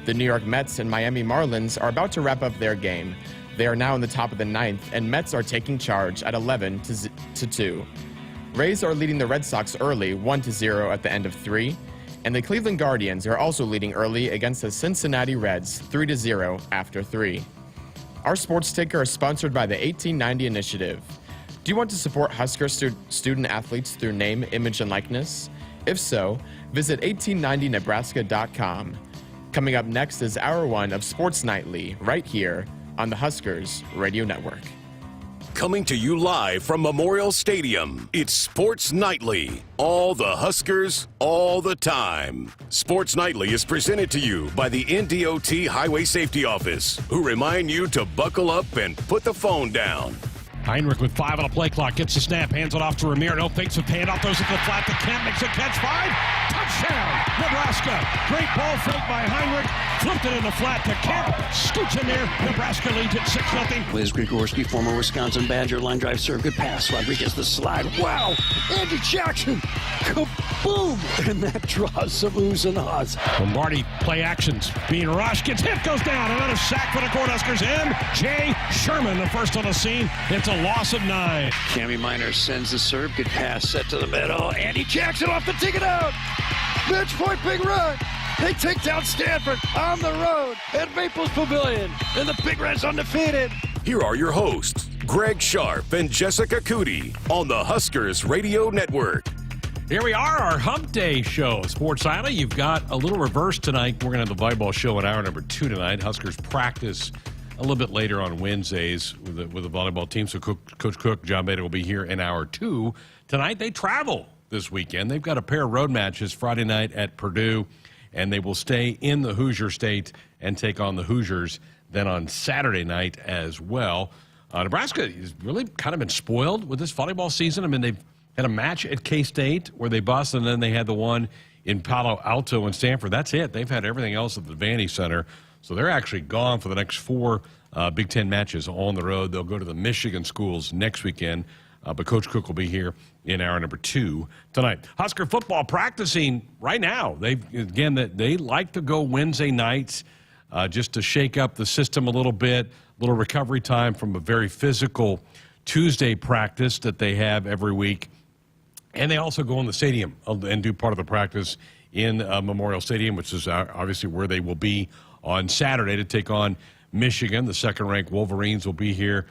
The New York Mets and Miami Marlins are about to wrap up their game. They are now in the top of the ninth, and Mets are taking charge at 11-2. Rays are leading the Red Sox early, 1-0 at the end of 3, and the Cleveland Guardians are also leading early against the Cincinnati Reds, 3-0 after 3. Our sports ticker is sponsored by the 1890 Initiative. Do you want to support Husker student athletes through name, image, and likeness? If so, visit 1890nebraska.com. Coming up next is Hour 1 of Sports Nightly, right here on the Huskers Radio Network. Coming to you live from Memorial Stadium, it's Sports Nightly. All the Huskers, all the time. Sports Nightly is presented to you by the NDOT Highway Safety Office, who remind you to buckle up and put the phone down. Heinrich with 5 on a play clock, gets the snap, hands it off to Ramiro, no fakes with handoff, throws it to the flat to Kemp, makes a catch, 5, touchdown, Nebraska. Great ball fake by Heinrich, flipped it in the flat to Kemp, scoots in there, Nebraska leads at 6-0. Liz Grigorski, former Wisconsin Badger, line drive serve, good pass, Rodriguez the slide, wow, Andy Jackson, kaboom, and that draws some oohs and ahs. Lombardi play actions, being rushed, gets hit, goes down, another sack for the Cornhuskers, and Jay Sherman, the first on the scene. It's a loss of 9. Cammy Minor sends the serve, good pass, set to the middle, Andy Jackson off the ticket out, match point, big run. They take down Stanford on the road at Maples Pavilion, and the Big Reds undefeated. Here are your hosts, Greg Sharpe and Jessica Coody on the Huskers Radio Network. Here we are, our Hump Day show. Sports Nightly, you've got a little reverse tonight. We're going to have the volleyball show in hour number 2 tonight. Huskers practice a little bit later on Wednesdays with the volleyball team. So Coach Cook, John Bader will be here in hour 2. Tonight they travel this weekend. They've got a pair of road matches Friday night at Purdue, and they will stay in the Hoosier State and take on the Hoosiers then on Saturday night as well. Nebraska has really kind of been spoiled with this volleyball season. I mean, they've had a match at K-State where they busted, and then they had the one in Palo Alto and Stanford. That's it. They've had everything else at the Vandy Center. So they're actually gone for the next 4 Big Ten matches on the road. They'll go to the Michigan schools next weekend, but Coach Cook will be here in hour number 2 tonight. Husker football practicing right now. They like to go Wednesday nights just to shake up the system a little bit, a little recovery time from a very physical Tuesday practice that they have every week. And they also go in the stadium and do part of the practice in Memorial Stadium, which is obviously where they will be on Saturday to take on Michigan. The second-ranked Wolverines will be here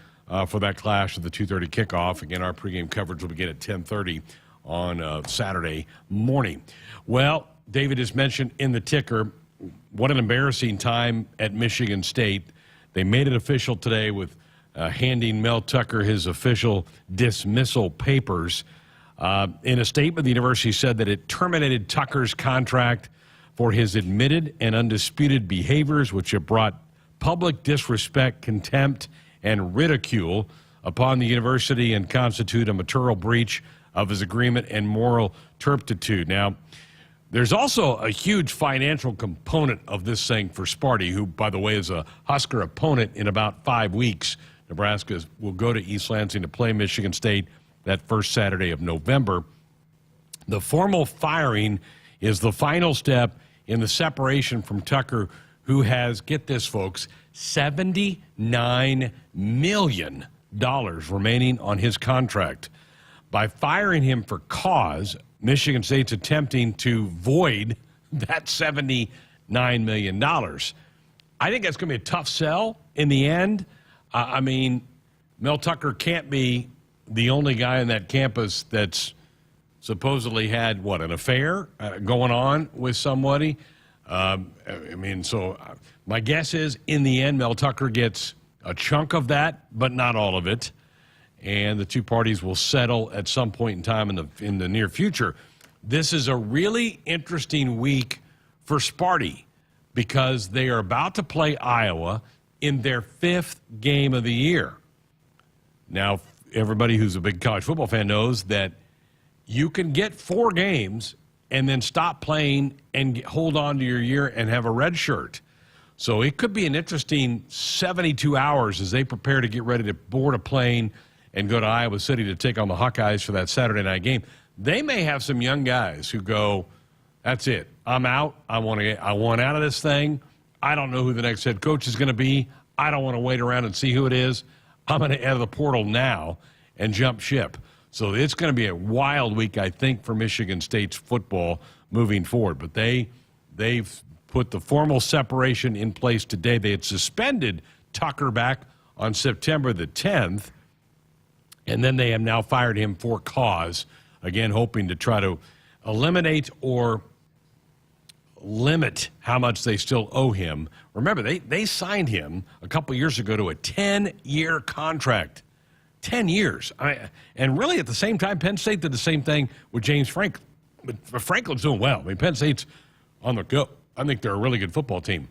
for that clash of the 2:30 kickoff. Again, our pregame coverage will begin at 10:30 on Saturday morning. Well, David has mentioned in the ticker, what an embarrassing time at Michigan State. They made it official today with handing Mel Tucker his official dismissal papers. In a statement, the university said that it terminated Tucker's contract for his admitted and undisputed behaviors, which have brought public disrespect, contempt, and ridicule upon the university and constitute a material breach of his agreement and moral turpitude. Now, there's also a huge financial component of this thing for Sparty, who, by the way, is a Husker opponent in about 5 weeks. Nebraska will go to East Lansing to play Michigan State that first Saturday of November. The formal firing is the final step in the separation from Tucker, who has, get this, folks, $79 million remaining on his contract. By firing him for cause, Michigan State's attempting to void that $79 million. I think that's going to be a tough sell in the end. I mean, Mel Tucker can't be the only guy on that campus that's supposedly had, an affair going on with somebody. So my guess is, in the end, Mel Tucker gets a chunk of that, but not all of it. And the two parties will settle at some point in time in the near future. This is a really interesting week for Sparty because they are about to play Iowa in their 5th game of the year. Now, everybody who's a big college football fan knows that you can get 4 games and then stop playing and hold on to your year and have a red shirt. So it could be an interesting 72 hours as they prepare to get ready to board a plane and go to Iowa City to take on the Hawkeyes for that Saturday night game. They may have some young guys who go, that's it, I'm out, I want out of this thing, I don't know who the next head coach is going to be. I don't want to wait around and see who it is. I'm going to enter the portal now and jump ship. So it's going to be a wild week, I think, for Michigan State's football moving forward. But they've put the formal separation in place today. They had suspended Tucker back on September the 10th, and then they have now fired him for cause, again, hoping to try to eliminate or limit how much they still owe him. Remember, they signed him a couple years ago to a 10-year contract. 10 years. And really at the same time, Penn State did the same thing with James Franklin. But Franklin's doing well. I mean, Penn State's on the go. I think they're a really good football team.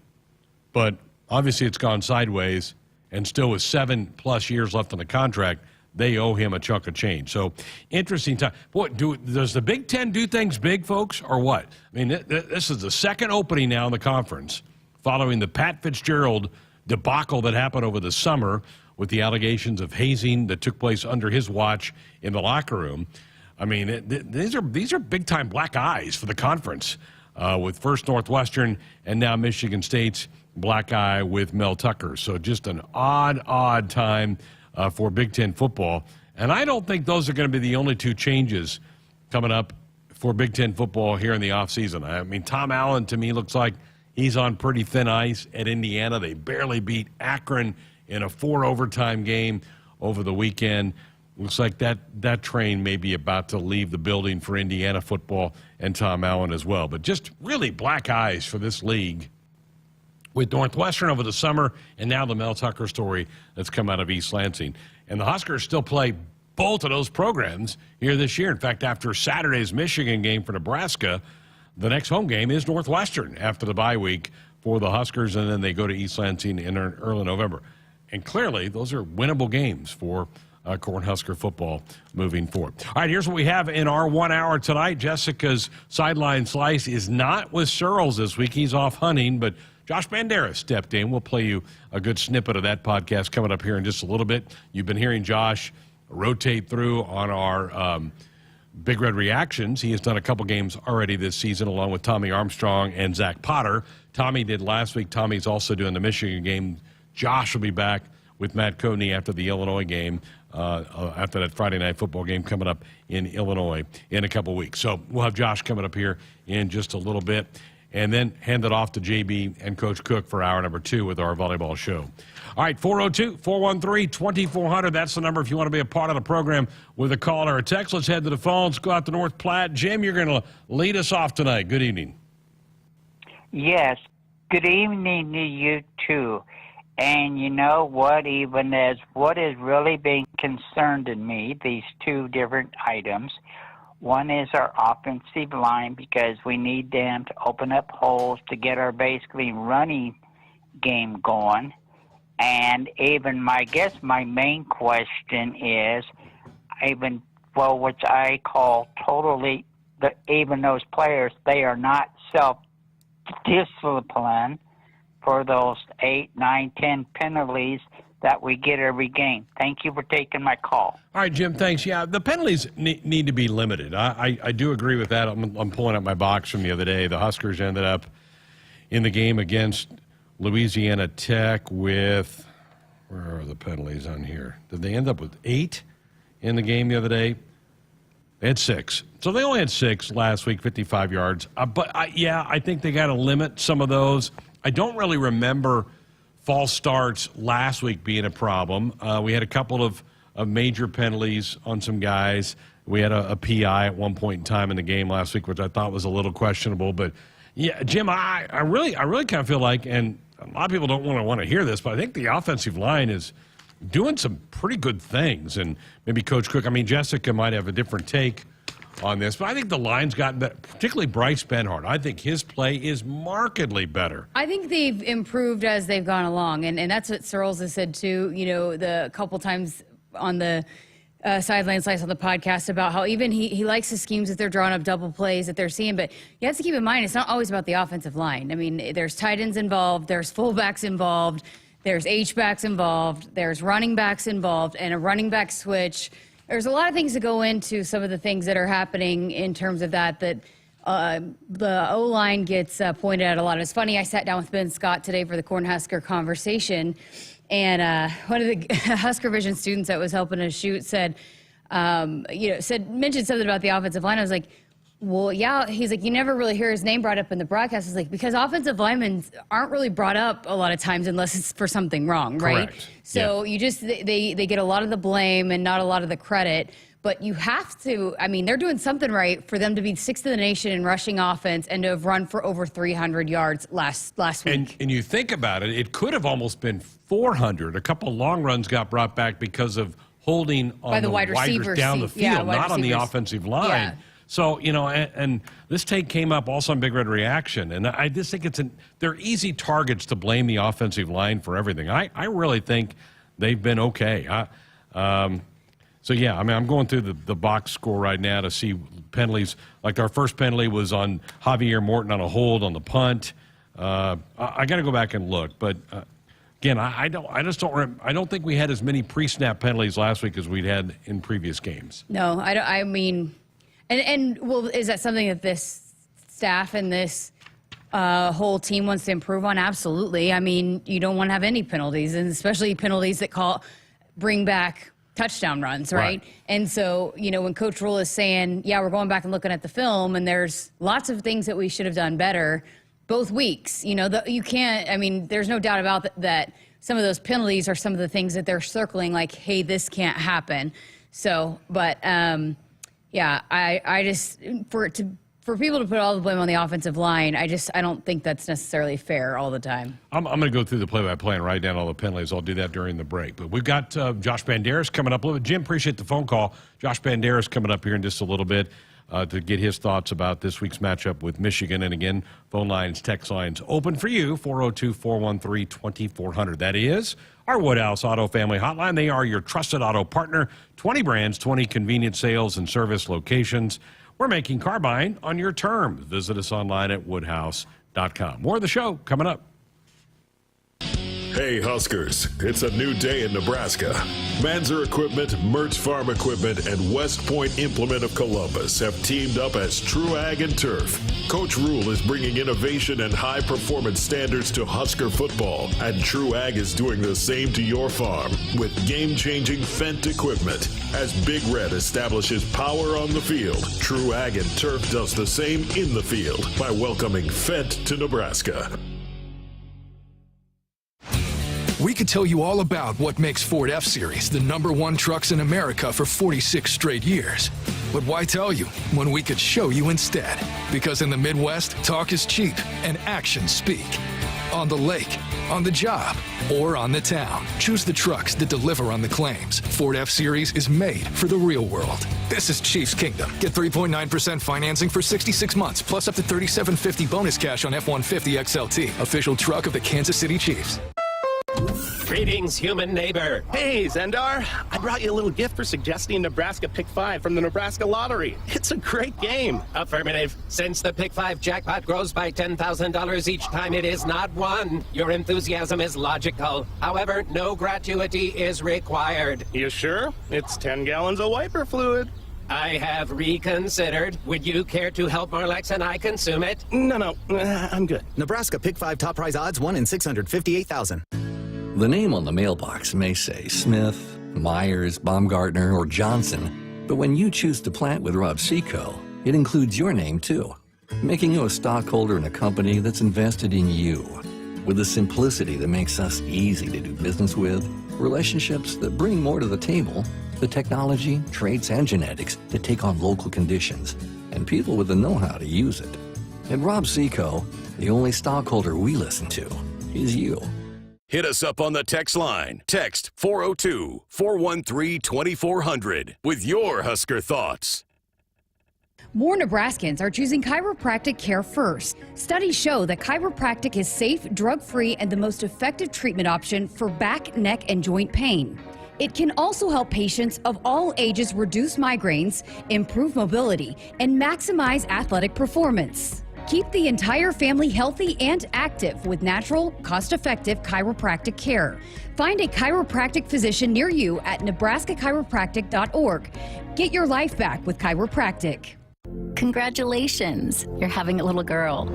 But obviously it's gone sideways, and still with 7+ years left on the contract, they owe him a chunk of change. So, interesting time. Boy, does the Big Ten do things big, folks, or what? I mean, this is the second opening now in the conference following the Pat Fitzgerald debacle that happened over the summer with the allegations of hazing that took place under his watch in the locker room. I mean, these are big-time black eyes for the conference with first Northwestern and now Michigan State's black eye with Mel Tucker. So just an odd time for Big Ten football. And I don't think those are going to be the only two changes coming up for Big Ten football here in the offseason. I mean, Tom Allen, to me, looks like he's on pretty thin ice at Indiana. They barely beat Akron in a 4-overtime game over the weekend. Looks like that train may be about to leave the building for Indiana football and Tom Allen as well. But just really black eyes for this league with Northwestern over the summer and now the Mel Tucker story that's come out of East Lansing. And the Huskers still play both of those programs here this year. In fact, after Saturday's Michigan game for Nebraska, the next home game is Northwestern after the bye week for the Huskers, and then they go to East Lansing in early November. And clearly, those are winnable games for Cornhusker football moving forward. All right, here's what we have in our 1 hour tonight. Jessica's Sideline Slice is not with Searles this week. He's off hunting, but Josh Banderas stepped in. We'll play you a good snippet of that podcast coming up here in just a little bit. You've been hearing Josh rotate through on our Big Red Reactions. He has done a couple games already this season along with Tommy Armstrong and Zach Potter. Tommy did last week. Tommy's also doing the Michigan game. Josh will be back with Matt Cooney after the Illinois game, after that Friday night football game coming up in Illinois in a couple weeks. So we'll have Josh coming up here in just a little bit, and then hand it off to JB and Coach Cook for hour number 2 with our volleyball show. All right, 402-413-2400. That's the number if you want to be a part of the program with a call or a text. Let's head to the phones. Go out to North Platte. Jim, you're going to lead us off tonight. Good evening. Yes. Good evening to you, too. And you know what, even as what is really being concerned in me, these two different items. One is our offensive line, because we need them to open up holes to get our basically running game going. And even my main question is, which I call totally, even those players, they are not self-disciplined for those 8, 9, 10 penalties that we get every game. Thank you for taking my call. All right, Jim, thanks. Yeah, the penalties need to be limited. I do agree with that. I'm pulling up my box from the other day. The Huskers ended up in the game against Louisiana Tech with, where are the penalties on here? Did they end up with 8 in the game the other day? They had 6. So they only had 6 last week, 55 yards. I think they got to limit some of those. I don't really remember false starts last week being a problem. We had a couple of major penalties on some guys. We had a PI at one point in time in the game last week, which I thought was a little questionable. But, yeah, Jim, I really kind of feel like, and a lot of people don't want to hear this, but I think the offensive line is doing some pretty good things. And maybe Coach Cook, Jessica might have a different take on this, but I think the line's gotten better, particularly Bryce Benhart. I think his play is markedly better. I think they've improved as they've gone along, and that's what Searles has said too, the couple times on the Sideline Slice on the podcast about how even he likes the schemes that they're drawing up, double plays that they're seeing, but you have to keep in mind it's not always about the offensive line. There's tight ends involved, there's fullbacks involved, there's H-backs involved, there's running backs involved, and a running back switch. There's a lot of things that go into some of the things that are happening in terms of that the O-line gets pointed at a lot. It's funny, I sat down with Ben Scott today for the Cornhusker conversation, and one of the Husker Vision students that was helping us shoot said, mentioned something about the offensive line. I was like, well, yeah. He's like, you never really hear his name brought up in the broadcast. It's like, because offensive linemen aren't really brought up a lot of times unless it's for something wrong, right? Correct. So you just, they get a lot of the blame and not a lot of the credit. But you have to, I mean, they're doing something right for them to be sixth in the nation in rushing offense and to have run for over 300 yards last week. And you think about it, it could have almost been 400. A couple of long runs got brought back because of holding on By the wide receivers down the field, wide not on the receivers. offensive line. Yeah. So, and this take came up also on Big Red Reaction. And I just think they're easy targets to blame the offensive line for everything. I really think they've been okay. So, yeah, I mean, I'm going through the box score right now to see penalties. Like our first penalty was on Javier Morton on a hold on the punt. I got to go back and look. But, again, I don't think we had as many pre-snap penalties last week as we'd had in previous games. No, I mean, well, is that something that this staff and this whole team wants to improve on? Absolutely. I mean, you don't want to have any penalties, and especially penalties that bring back touchdown runs, right? And so, when Coach Rule is saying, yeah, we're going back and looking at the film, and there's lots of things that we should have done better both weeks. You can't, I mean, there's no doubt about that some of those penalties are some of the things that they're circling, like, hey, this can't happen. So, but, yeah, I just, for people to put all the blame on the offensive line, I don't think that's necessarily fair all the time. I'm going to go through the play-by-play and write down all the penalties. I'll do that during the break. But we've got Josh Banderas coming up a little bit. Jim, appreciate the phone call. Josh Banderas coming up here in just a little bit to get his thoughts about this week's matchup with Michigan. And again, phone lines, text lines open for you, 402-413-2400. That is our Woodhouse Auto Family Hotline. They are your trusted auto partner. 20 brands, 20 convenient sales and service locations. We're making car buying on your terms. Visit us online at woodhouse.com. More of the show coming up. Hey Huskers, it's a new day in Nebraska. Manzer Equipment, Mertz Farm Equipment, and West Point Implement of Columbus have teamed up as True Ag and Turf. Coach Rule is bringing innovation and high-performance standards to Husker football, and True Ag is doing the same to your farm with game-changing Fendt equipment. As Big Red establishes power on the field, True Ag and Turf does the same in the field by welcoming Fendt to Nebraska. We could tell you all about what makes Ford F-Series the #1 trucks in America for 46 straight years. But why tell you when we could show you instead? Because in the Midwest, talk is cheap and actions speak. On the lake, on the job, or on the town, choose the trucks that deliver on the claims. Ford F-Series is made for the real world. This is Chiefs Kingdom. Get 3.9% financing for 66 months, plus up to $3,750 bonus cash on F-150 XLT, official truck of the Kansas City Chiefs. Greetings, human neighbor. Hey, Zendar. I brought you a little gift for suggesting Nebraska Pick 5 from the Nebraska Lottery. It's a great game. Affirmative. Since the Pick 5 jackpot grows by $10,000 each time it is not won, your enthusiasm is logical. However, no gratuity is required. You sure? It's 10 gallons of wiper fluid. I have reconsidered. Would you care to help Marlex and I consume it? No, I'm good. Nebraska Pick 5 top prize odds 1 in 658,000. The name on the mailbox may say Smith, Myers, Baumgartner, or Johnson, but when you choose to plant with Rob Seco, it includes your name too, making you a stockholder in a company that's invested in you. With the simplicity that makes us easy to do business with, relationships that bring more to the table, the technology, traits, and genetics that take on local conditions, and people with the know-how to use it. At Rob Seco, the only stockholder we listen to is you. Hit us up on the text line. Text 402-413-2400 with your Husker thoughts. More Nebraskans are choosing chiropractic care first. Studies show that chiropractic is safe, drug-free, and the most effective treatment option for back, neck, and joint pain. It can also help patients of all ages reduce migraines, improve mobility, and maximize athletic performance. Keep the entire family healthy and active with natural, cost-effective chiropractic care. Find a chiropractic physician near you at nebraska-chiropractic.org. Get your life back with chiropractic. Congratulations, you're having a little girl.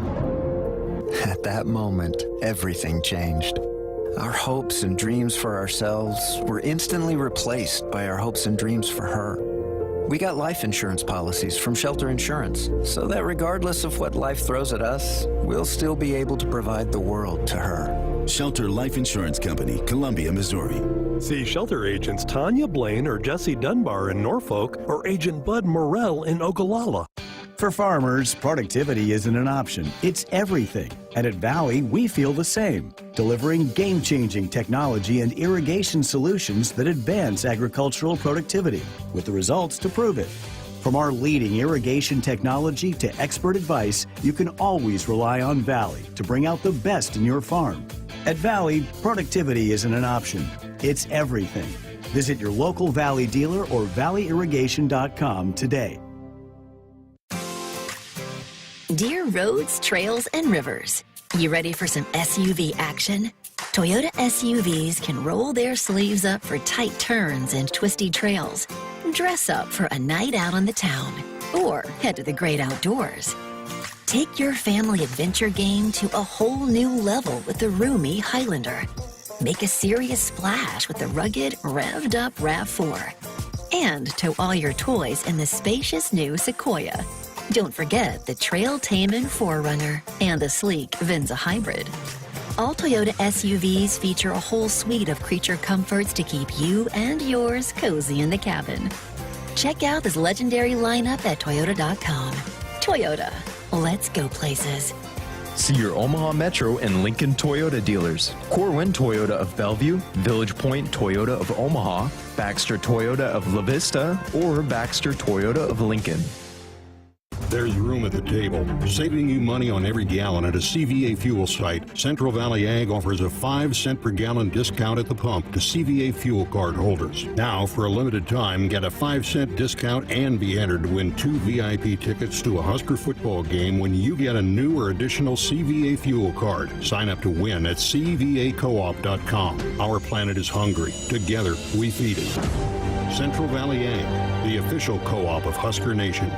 At that moment, everything changed. Our hopes and dreams for ourselves were instantly replaced by our hopes and dreams for her. We got life insurance policies from Shelter Insurance, so that regardless of what life throws at us, we'll still be able to provide the world to her. Shelter Life Insurance Company, Columbia, Missouri. See Shelter agents Tanya Blaine or Jesse Dunbar in Norfolk or Agent Bud Morrell in Ogallala. For farmers, productivity isn't an option, it's everything. And at Valley, we feel the same, delivering game-changing technology and irrigation solutions that advance agricultural productivity, with the results to prove it. From our leading irrigation technology to expert advice, you can always rely on Valley to bring out the best in your farm. At Valley, productivity isn't an option, it's everything. Visit your local Valley dealer or valleyirrigation.com today. Dear roads, trails, and rivers, you ready for some SUV action? Toyota SUVs can roll their sleeves up for tight turns and twisty trails, dress up for a night out on the town, or head to the great outdoors. Take your family adventure game to a whole new level with the roomy Highlander. Make a serious splash with the rugged, revved up RAV4. And tow all your toys in the spacious new Sequoia. Don't forget the trail-taming 4Runner and the sleek Venza Hybrid. All Toyota SUVs feature a whole suite of creature comforts to keep you and yours cozy in the cabin. Check out this legendary lineup at Toyota.com. Toyota, let's go places. See your Omaha Metro and Lincoln Toyota dealers. Corwin Toyota of Bellevue, Village Point Toyota of Omaha, Baxter Toyota of La Vista, or Baxter Toyota of Lincoln. There's room at the table. Saving you money on every gallon at a CVA fuel site, Central Valley Ag offers a 5-cent per gallon discount at the pump to CVA fuel card holders. Now, for a limited time, get a 5-cent discount and be entered to win 2 VIP tickets to a Husker football game when you get a new or additional CVA fuel card. Sign up to win at cvacoop.com. Our planet is hungry. Together, we feed it. Central Valley Ag, the official co-op of Husker Nation.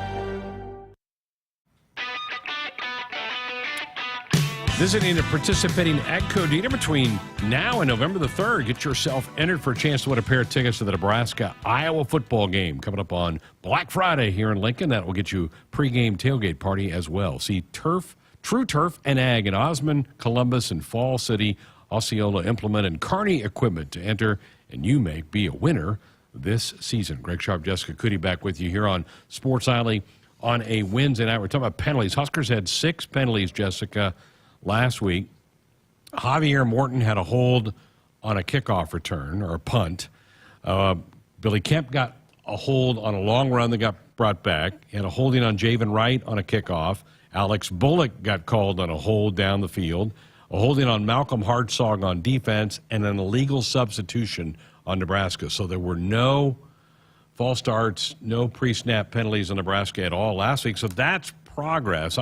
Visiting a participating AGCO dealer between now and November the 3rd. Get yourself entered for a chance to win a pair of tickets to the Nebraska-Iowa football game coming up on Black Friday here in Lincoln. That will get you pregame tailgate party as well. See True Turf and Ag in Osmond, Columbus, and Fall City, Osceola Implement, and Kearney Equipment to enter, and you may be a winner this season. Greg Sharpe, Jessica Coody back with you here on Sports Alley on a Wednesday night. We're talking about penalties. Huskers had 6 penalties, Jessica, last week. Javier Morton had a hold on a kickoff return or a punt. Billy Kemp got a hold on a long run that got brought back. He had a holding on Javen Wright on a kickoff. Alex Bullock got called on a hold down the field. A holding on Malcolm Hartzog on defense, and an illegal substitution on Nebraska. So there were no false starts, no pre-snap penalties on Nebraska at all last week. So that's progress.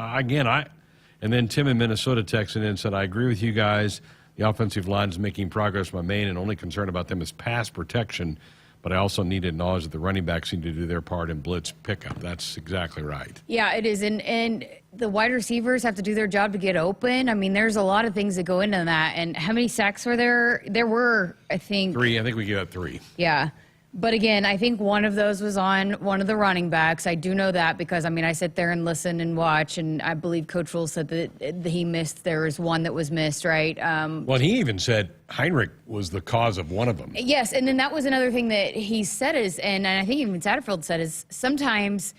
And then Tim in Minnesota texted in and said, I agree with you guys. The offensive line is making progress. My main and only concern about them is pass protection. But I also need to acknowledge that the running backs need to do their part in blitz pickup. That's exactly right. Yeah, it is. And the wide receivers have to do their job to get open. I mean, there's a lot of things that go into that. And how many sacks were there? There were, I think. 3. I think we gave up 3. Yeah. But again, I think one of those was on one of the running backs. I do know that because, I mean, I sit there and listen and watch, and I believe Coach Rule said that he missed. There was one that was missed, right? Well, he even said Heinrich was the cause of one of them. Yes, and then that was another thing that he said is, and I think even Satterfield said is, sometimes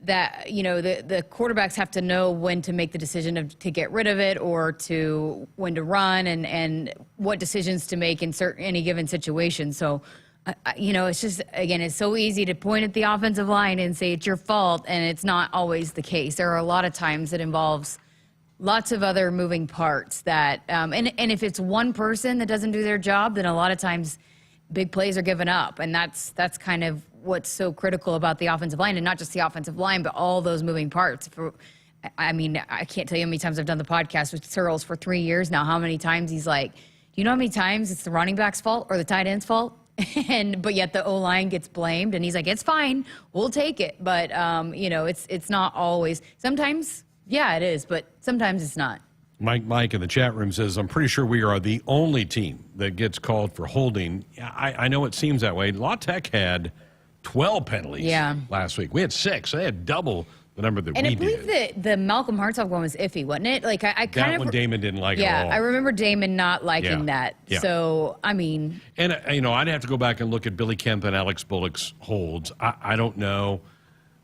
that, you know, the quarterbacks have to know when to make the decision to get rid of it or to when to run and what decisions to make in any given situation. So, you know, it's just, again, it's so easy to point at the offensive line and say it's your fault, and it's not always the case. There are a lot of times it involves lots of other moving parts that, and if it's one person that doesn't do their job, then a lot of times big plays are given up, and that's kind of what's so critical about the offensive line, and not just the offensive line, but all those moving parts. I mean, I can't tell you how many times I've done the podcast with Searles for 3 years now, how many times he's like, do you know how many times it's the running back's fault or the tight end's fault? but yet the O-line gets blamed, and he's like, it's fine, we'll take it. But, it's not always. Sometimes, yeah, it is, but sometimes it's not. Mike in the chat room says, I'm pretty sure we are the only team that gets called for holding. I know it seems that way. La Tech had 12 penalties last week. We had 6. So they had double the number that we did. And I believe that the Malcolm Hartzog one was iffy, wasn't it? Like I kind that one Damon didn't like at all. I remember Damon not liking that. Yeah. So, I mean. And, I'd have to go back and look at Billy Kemp and Alex Bullock's holds. I don't know.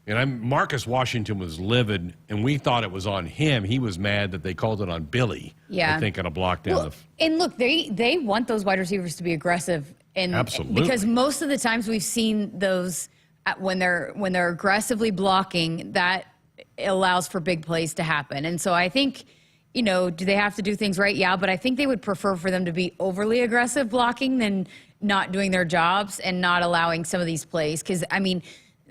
And Marcus Washington was livid, and we thought it was on him. He was mad that they called it on Billy. Yeah. I think on a block down and look, they want those wide receivers to be aggressive. And absolutely. Because most of the times we've seen those when they're aggressively blocking, that allows for big plays to happen. And so I think, do they have to do things right? Yeah, but I think they would prefer for them to be overly aggressive blocking than not doing their jobs and not allowing some of these plays. Because, I mean,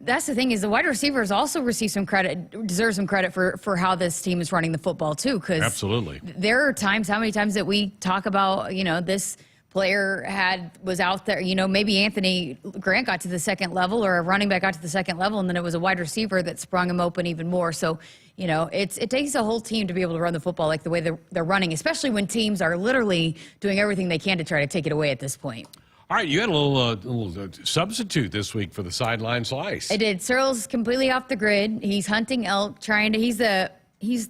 that's the thing is the wide receivers also deserve some credit for how this team is running the football too. Because absolutely, there are times, how many times that we talk about, this player was out there, maybe Anthony Grant got to the second level or a running back got to the second level, and then it was a wide receiver that sprung him open even more. So, it takes a whole team to be able to run the football like the way they're running, especially when teams are literally doing everything they can to try to take it away at this point. All right, you had a little substitute this week for the sideline slice. I did. Searle's completely off the grid. He's hunting elk, he's the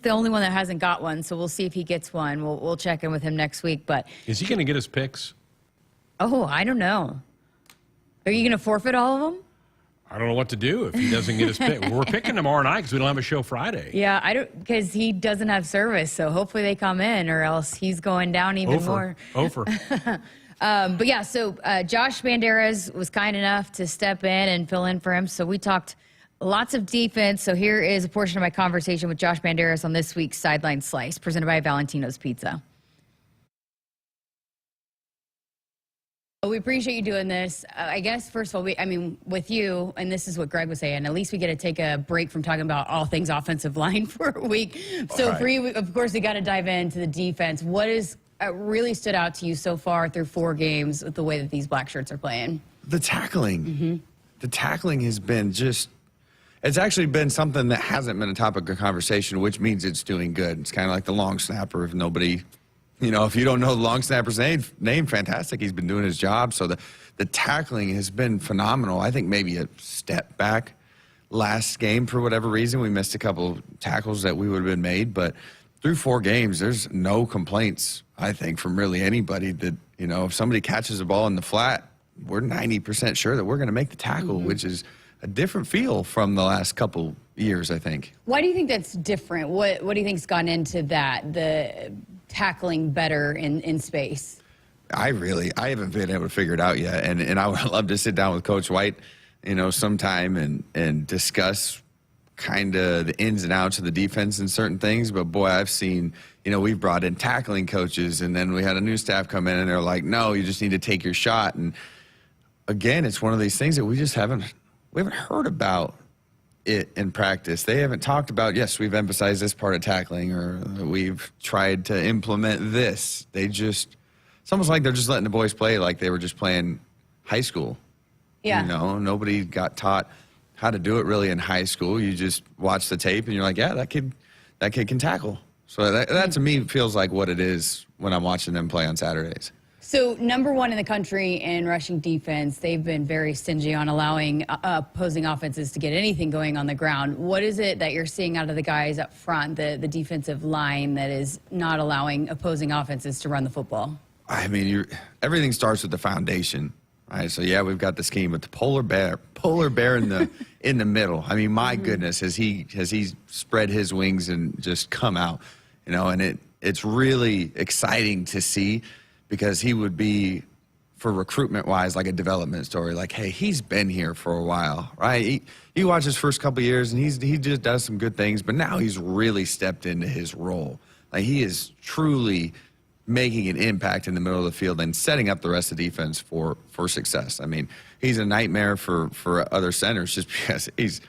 only one that hasn't got one, so we'll see if he gets one. We'll check in with him next week. But is he going to get his picks? Oh, I don't know. Are you going to forfeit all of them? I don't know what to do if he doesn't get his pick. We're picking tomorrow night because we don't have a show Friday. Yeah, because he doesn't have service, so hopefully they come in, or else he's going down even more. Over. But yeah, so Josh Banderas was kind enough to step in and fill in for him. So we talked lots of defense. So here is a portion of my conversation with Josh Banderas on this week's Sideline Slice, presented by Valentino's Pizza. We appreciate you doing this. I guess, first of all, with you, and this is what Greg was saying, at least we get to take a break from talking about all things offensive line for a week. So for you, of course, we got to dive into the defense. What is really stood out to you so far through 4 games with the way that these black shirts are playing? The tackling. The tackling has been it's actually been something that hasn't been a topic of conversation, which means it's doing good. It's kind of like the long snapper. If nobody, if you don't know the long snapper's name, fantastic. He's been doing his job. So the tackling has been phenomenal. I think maybe a step back last game for whatever reason. We missed a couple tackles that we would have been made, but through 4 games, there's no complaints, I think, from really anybody that, if somebody catches the ball in the flat, we're 90% sure that we're going to make the tackle, which is a different feel from the last couple years, I think. Why do you think that's different? What do you think's gone into that, the tackling better in space? I haven't been able to figure it out yet, and I would love to sit down with Coach White, sometime and discuss kind of the ins and outs of the defense and certain things. But boy, I've seen, we've brought in tackling coaches, and then we had a new staff come in and they're like, no, you just need to take your shot. And again, it's one of these things that we haven't heard about it in practice. They haven't talked about, yes, we've emphasized this part of tackling, or we've tried to implement this. It's almost like they're just letting the boys play like they were just playing high school. Yeah. Nobody got taught how to do it really in high school. You just watch the tape and you're like, yeah, that kid can tackle. So that to me feels like what it is when I'm watching them play on Saturdays. So number 1 in the country in rushing defense, they've been very stingy on allowing opposing offenses to get anything going on the ground. What is it that you're seeing out of the guys up front, the defensive line, that is not allowing opposing offenses to run the football? Everything starts with the foundation. Right, so yeah, we've got the scheme with the polar bear in the middle. My goodness, has he spread his wings and just come out, and it's really exciting to see, because he would be, for recruitment wise, like a development story. Like, hey, he's been here for a while, right? You watch his first couple of years and he just does some good things, but now he's really stepped into his role. Like, he is truly making an impact in the middle of the field and setting up the rest of the defense for success. He's a nightmare for other centers, just because he's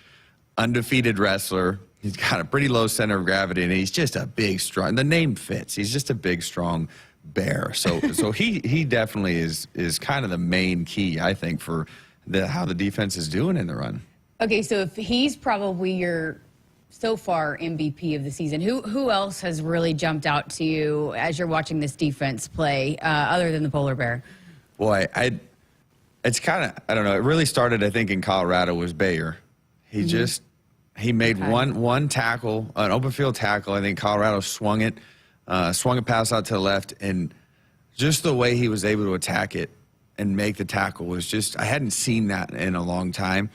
undefeated wrestler. He's got a pretty low center of gravity, and he's just a big, strong, the name fits. He's just a big, strong bear. So he definitely is kind of the main key, I think, for how the defense is doing in the run. Okay, so if he's probably your so far MVP of the season, who else has really jumped out to you as you're watching this defense play, other than the polar bear? Boy, it's kind of, I don't know. It really started, I think, in Colorado was Bayer. He made one tackle, an open field tackle. I think Colorado swung a pass out to the left, and just the way he was able to attack it and make the tackle was just, I hadn't seen that in a long time.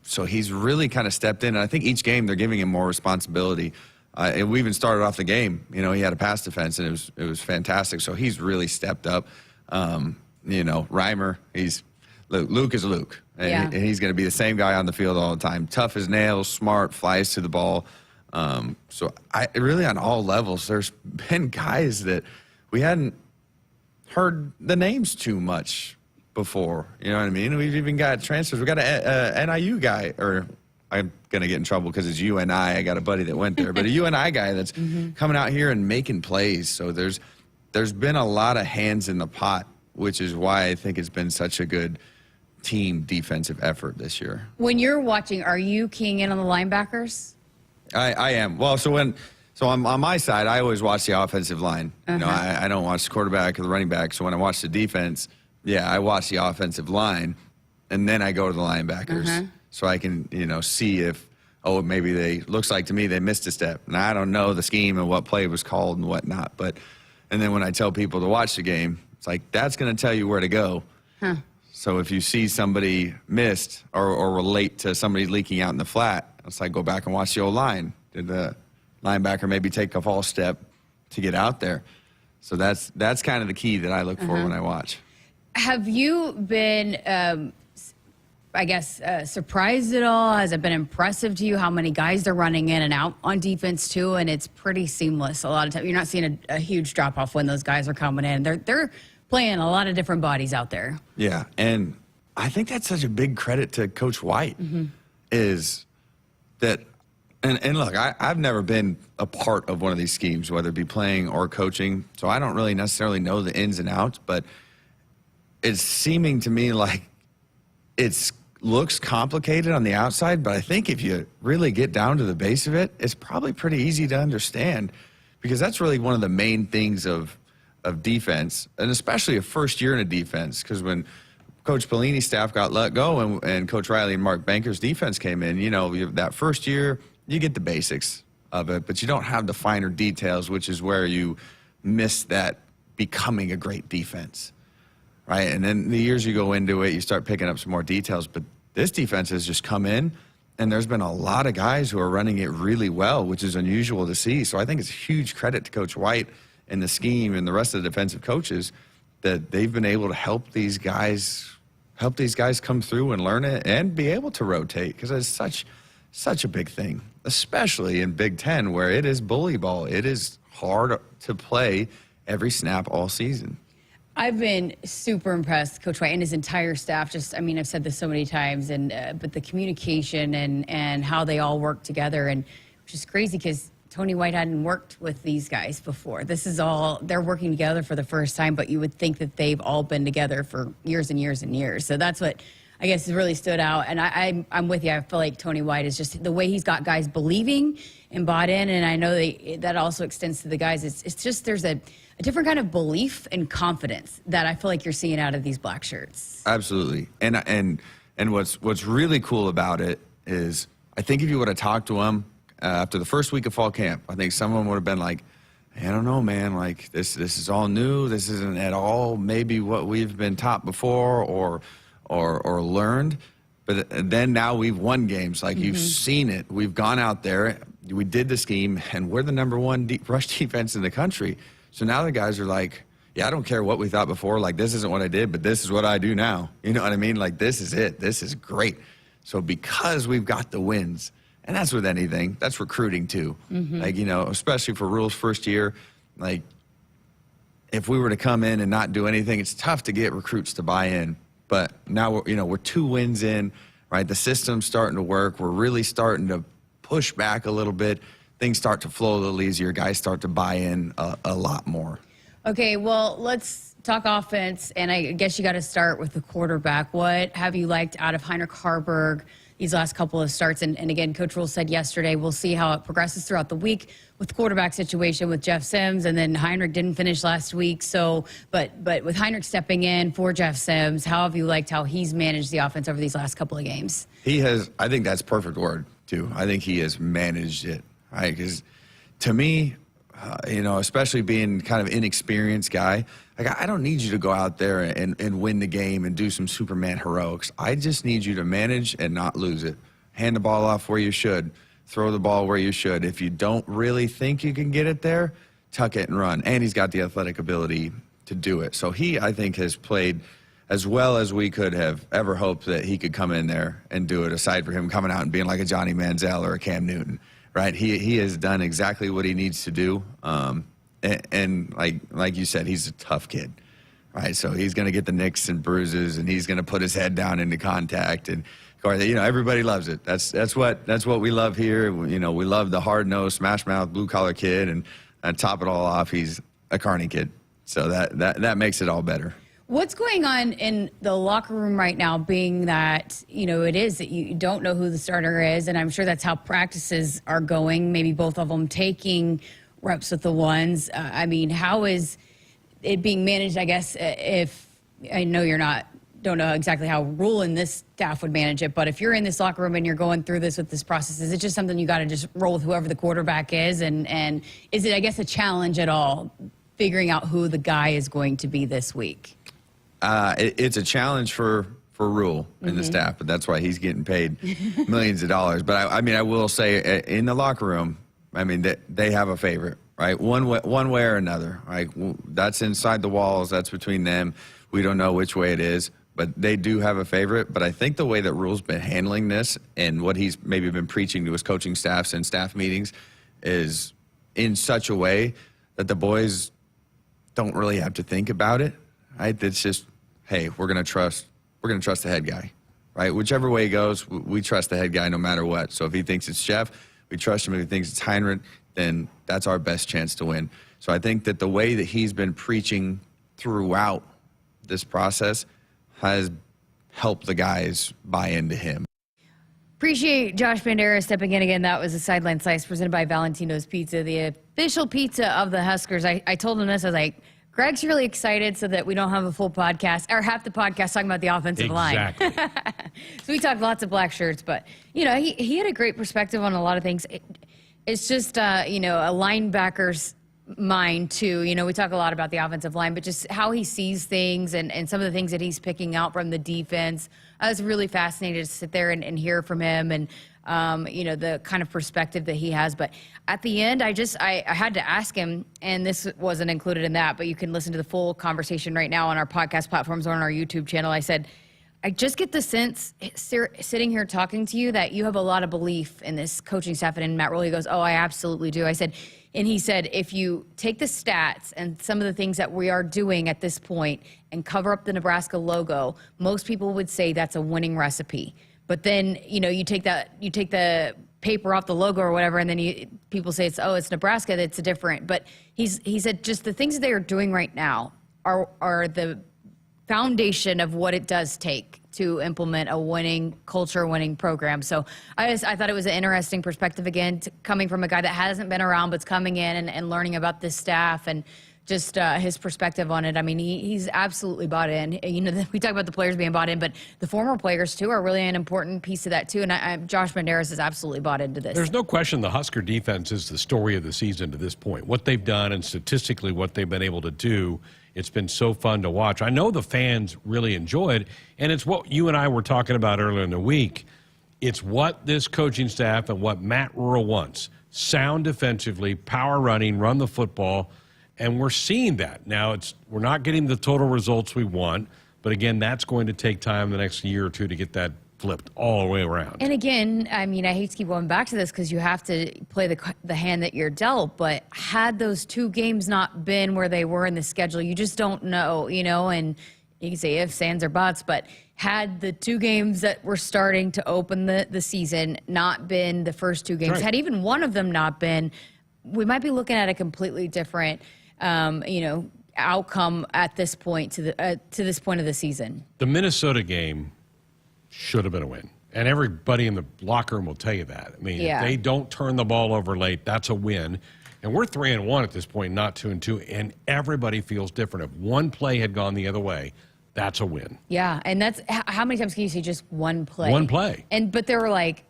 So he's really kind of stepped in. And I think each game they're giving him more responsibility. And we even started off the game, he had a pass defense, and it was fantastic. So he's really stepped up. Reimer, Luke is Luke. And he's going to be the same guy on the field all the time. Tough as nails, smart, flies to the ball. So really on all levels, there's been guys that we hadn't heard the names too much before. You know what I mean? We've even got transfers. We got a NIU guy, or I'm going to get in trouble because it's UNI. I got a buddy that went there, but a UNI guy that's coming out here and making plays. So there's been a lot of hands in the pot, which is why I think it's been such a good team defensive effort this year. When you're watching, are you keying in on the linebackers? I am. Well, so I'm on my side, I always watch the offensive line. I don't watch the quarterback or the running back. So when I watch the defense, I watch the offensive line, and then I go to the linebackers. So I can, see if, maybe looks like to me they missed a step. And I don't know the scheme and what play was called and whatnot. And then when I tell people to watch the game, it's like, that's going to tell you where to go. So if you see somebody missed or relate to somebody leaking out in the flat, it's like, go back and watch the old line. Did the linebacker maybe take a false step to get out there? So that's kind of the key that I look for when I watch. Have you been, surprised at all? Has it been impressive to you how many guys they're running in and out on defense too? And it's pretty seamless a lot of times. You're not seeing a huge drop off when those guys are coming in. They're playing a lot of different bodies out there. Yeah, and I think that's such a big credit to Coach White is that, and look, I've never been a part of one of these schemes, whether it be playing or coaching, so I don't really necessarily know the ins and outs, but it's seeming to me like it looks complicated on the outside, but I think if you really get down to the base of it, it's probably pretty easy to understand, because that's really one of the main things of defense, and especially a first year in a defense, because when Coach Bellini's staff got let go and Coach Riley and Mark Banker's defense came in, that first year, you get the basics of it, but you don't have the finer details, which is where you miss that becoming a great defense, right? And then the years you go into it, you start picking up some more details, but this defense has just come in, and there's been a lot of guys who are running it really well, which is unusual to see. So I think it's a huge credit to Coach White and the scheme and the rest of the defensive coaches that they've been able to help these guys come through and learn it and be able to rotate, because it's such a big thing, especially in Big Ten, where it is bully ball. It is hard to play every snap all season. I've been super impressed, Coach White and his entire staff. I've said this so many times, but the communication and how they all work together, and which is crazy because Tony White hadn't worked with these guys before. They're working together for the first time, but you would think that they've all been together for years and years and years. So that's what I guess has really stood out. And I'm with you. I feel like Tony White is just the way he's got guys believing and bought in. And I know that also extends to the guys. It's just there's a different kind of belief and confidence that I feel like you're seeing out of these black shirts. Absolutely. And what's really cool about it is I think if you would have talked to them after the first week of fall camp, I think some of them would have been like, I don't know, man, like this is all new. This isn't at all maybe what we've been taught before or learned. But then now we've won games. Like you've seen it. We've gone out there. We did the scheme, and we're the number one rush defense in the country. So now the guys are like, yeah, I don't care what we thought before. Like, this isn't what I did, but this is what I do now. You know what I mean? Like, this is it. This is great. So because we've got the wins, and that's with anything, that's recruiting too. Like, especially for Rule's first year, like if we were to come in and not do anything, it's tough to get recruits to buy in. But now we're 2 wins in, right? The system's starting to work. We're really starting to push back a little bit. Things start to flow a little easier. Guys start to buy in a lot more. Okay, well, let's talk offense, and I guess you got to start with the quarterback. What have you liked out of Heinrich Haarberg these last couple of starts? And again, Coach Rule said yesterday, we'll see how it progresses throughout the week with the quarterback situation with Jeff Sims, and then Heinrich didn't finish last week. So, but with Heinrich stepping in for Jeff Sims, how have you liked how he's managed the offense over these last couple of games? He has, I think that's perfect word, too. I think he has managed it, right? Because to me, especially being kind of inexperienced guy, like I don't need you to go out there and win the game and do some Superman heroics. I just need you to manage and not lose it. Hand the ball off where you should. Throw the ball where you should. If you don't really think you can get it there, tuck it and run. And he's got the athletic ability to do it. So he, I think, has played as well as we could have ever hoped that he could come in there and do it, aside from him coming out and being like a Johnny Manziel or a Cam Newton. Right, he has done exactly what he needs to do, and like you said, he's a tough kid, right? So he's going to get the nicks and bruises, and he's going to put his head down into contact, and of course, everybody loves it. That's what we love here. We love the hard-nosed, smash-mouth, blue-collar kid, and top it all off, he's a Kearney kid. So that makes it all better. What's going on in the locker room right now, being that, it is that you don't know who the starter is, and I'm sure that's how practices are going, maybe both of them taking reps with the ones. How is it being managed, I guess, if I know don't know exactly how Rule and this staff would manage it, but if you're in this locker room and you're going through this with this process, is it just something you got to just roll with whoever the quarterback is? And is it, I guess, a challenge at all, figuring out who the guy is going to be this week? It's a challenge for Rule and the staff, but that's why he's getting paid millions of dollars. But I will say, in the locker room, they have a favorite, right? One way or another. Right? That's inside the walls. That's between them. We don't know which way it is, but they do have a favorite. But I think the way that Rule's been handling this and what he's maybe been preaching to his coaching staffs and staff meetings is in such a way that the boys don't really have to think about it. Right? It's just, hey, we're gonna trust the head guy, right? Whichever way he goes, we trust the head guy no matter what. So if he thinks it's Jeff, we trust him. If he thinks it's Heinrich, then that's our best chance to win. So I think that the way that he's been preaching throughout this process has helped the guys buy into him. Appreciate Josh Banderas stepping in again. That was a Sideline Slice presented by Valentino's Pizza, the official pizza of the Huskers. I told him this, I was like, Greg's really excited so that we don't have a full podcast, or half the podcast talking about the offensive line. So we talked lots of black shirts, but, he had a great perspective on a lot of things. It's just, a linebacker's mind, too. We talk a lot about the offensive line, but just how he sees things and some of the things that he's picking out from the defense. I was really fascinated to sit there and hear from him and, the kind of perspective that he has. But at the end, I had to ask him, and this wasn't included in that, but you can listen to the full conversation right now on our podcast platforms or on our YouTube channel. I said, I just get the sense sitting here talking to you that you have a lot of belief in this coaching staff. And Matt Rule, he goes, oh, I absolutely do. And he said, if you take the stats and some of the things that we are doing at this point and cover up the Nebraska logo, most people would say that's a winning recipe. But then, you take the paper off the logo or whatever, and then people say it's Nebraska, that's different. But he said just the things that they are doing right now are the foundation of what it does take to implement a winning culture, winning program. So I thought it was an interesting perspective, again, coming from a guy that hasn't been around but's coming in and learning about this staff and just his perspective on it. He's absolutely bought in. We talk about the players being bought in, but the former players, too, are really an important piece of that, too. And Josh Banderas is absolutely bought into this. There's no question the Husker defense is the story of the season to this point. What they've done and statistically what they've been able to do, it's been so fun to watch. I know the fans really enjoy it, and it's what you and I were talking about earlier in the week. It's what this coaching staff and what Matt Rule wants. Sound defensively, power running, run the football. And we're seeing that. Now, we're not getting the total results we want, but again, that's going to take time the next year or two to get that flipped all the way around. And again, I hate to keep going back to this because you have to play the hand that you're dealt, but had those two games not been where they were in the schedule, you just don't know, and you can say ifs, ands, or buts, but had the two games that were starting to open the season not been the first two games, had even one of them not been, we might be looking at a completely different outcome at this point to this point of the season. The Minnesota game should have been a win. And everybody in the locker room will tell you that. I mean, if they don't turn the ball over late, that's a win. And we're 3-1 at this point, not 2-2, and everybody feels different. If one play had gone the other way, that's a win. Yeah, and that's how many times can you say just one play? One play. But there were like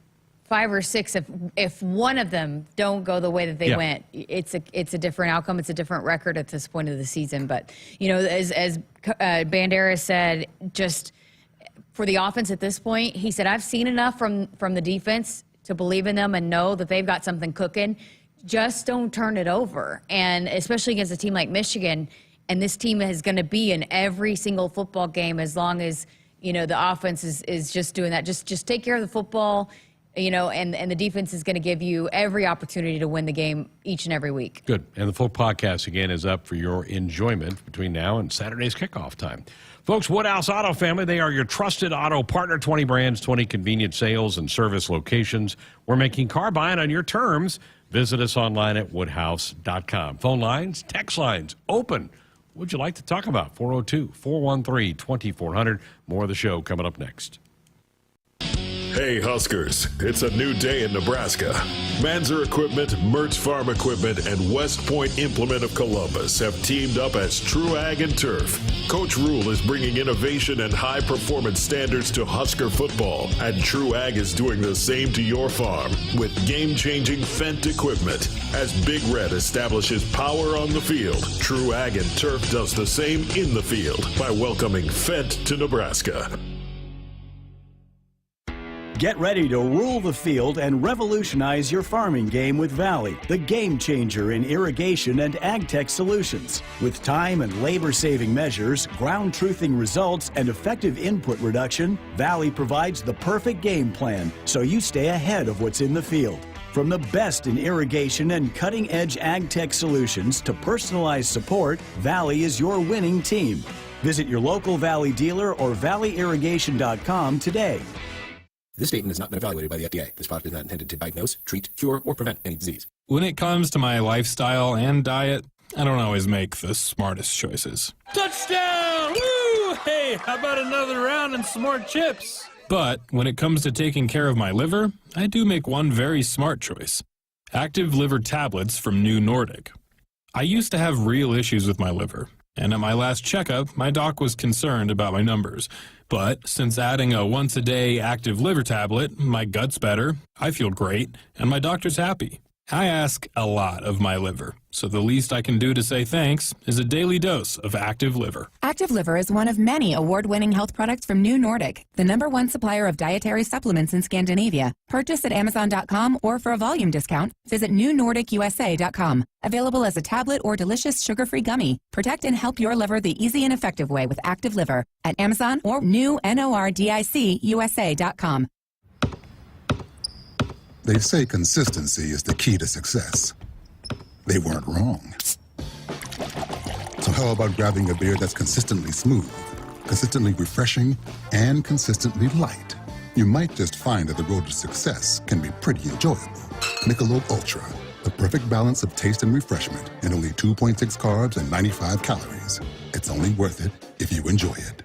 5 or 6. If one of them don't go the way that they went, it's a different outcome. It's a different record at this point of the season. But as Banderas said, just for the offense at this point, he said, I've seen enough from the defense to believe in them and know that they've got something cooking. Just don't turn it over. And especially against a team like Michigan, and this team is going to be in every single football game as long as, the offense is just doing that. Just take care of the football, and the defense is going to give you every opportunity to win the game each and every week. Good. And the full podcast, again, is up for your enjoyment between now and Saturday's kickoff time. Folks, Woodhouse Auto Family, they are your trusted auto partner. 20 brands, 20 convenient sales and service locations. We're making car buying on your terms. Visit us online at woodhouse.com. Phone lines, text lines, open. What would you like to talk about? 402-413-2400. More of the show coming up next. Hey Huskers, it's a new day in Nebraska. Manzer Equipment, Mertz Farm Equipment, and West Point Implement of Columbus have teamed up as True Ag and Turf. Coach Rule is bringing innovation and high-performance standards to Husker football, and True Ag is doing the same to your farm with game-changing Fendt equipment. As Big Red establishes power on the field, True Ag and Turf does the same in the field by welcoming Fendt to Nebraska. Get ready to rule the field and revolutionize your farming game with Valley, the game changer in irrigation and ag tech solutions. With time and labor-saving measures, ground truthing results, and effective input reduction, Valley provides the perfect game plan so you stay ahead of what's in the field. From the best in irrigation and cutting-edge ag tech solutions to personalized support, Valley is your winning team. Visit your local Valley dealer or valleyirrigation.com today. This statement has not been evaluated by the FDA. This product is not intended to diagnose, treat, cure, or prevent any disease. When it comes to my lifestyle and diet, I don't always make the smartest choices. Touchdown! Woo! Hey, how about another round and some more chips? But when it comes to taking care of my liver, I do make one very smart choice. Active liver tablets from New Nordic. I used to have real issues with my liver, and at my last checkup, my doc was concerned about my numbers. But since adding a once-a-day active liver tablet, my gut's better, I feel great, and my doctor's happy. I ask a lot of my liver, so the least I can do to say thanks is a daily dose of Active Liver. Active Liver is one of many award-winning health products from New Nordic, the #1 supplier of dietary supplements in Scandinavia. Purchase at Amazon.com or for a volume discount, visit NewNordicUSA.com. Available as a tablet or delicious sugar-free gummy. Protect and help your liver the easy and effective way with Active Liver at Amazon or NewNordicUSA.com. They say consistency is the key to success. They weren't wrong. So how about grabbing a beer that's consistently smooth, consistently refreshing, and consistently light? You might just find that the road to success can be pretty enjoyable. Michelob Ultra, the perfect balance of taste and refreshment, and only 2.6 carbs and 95 calories. It's only worth it if you enjoy it.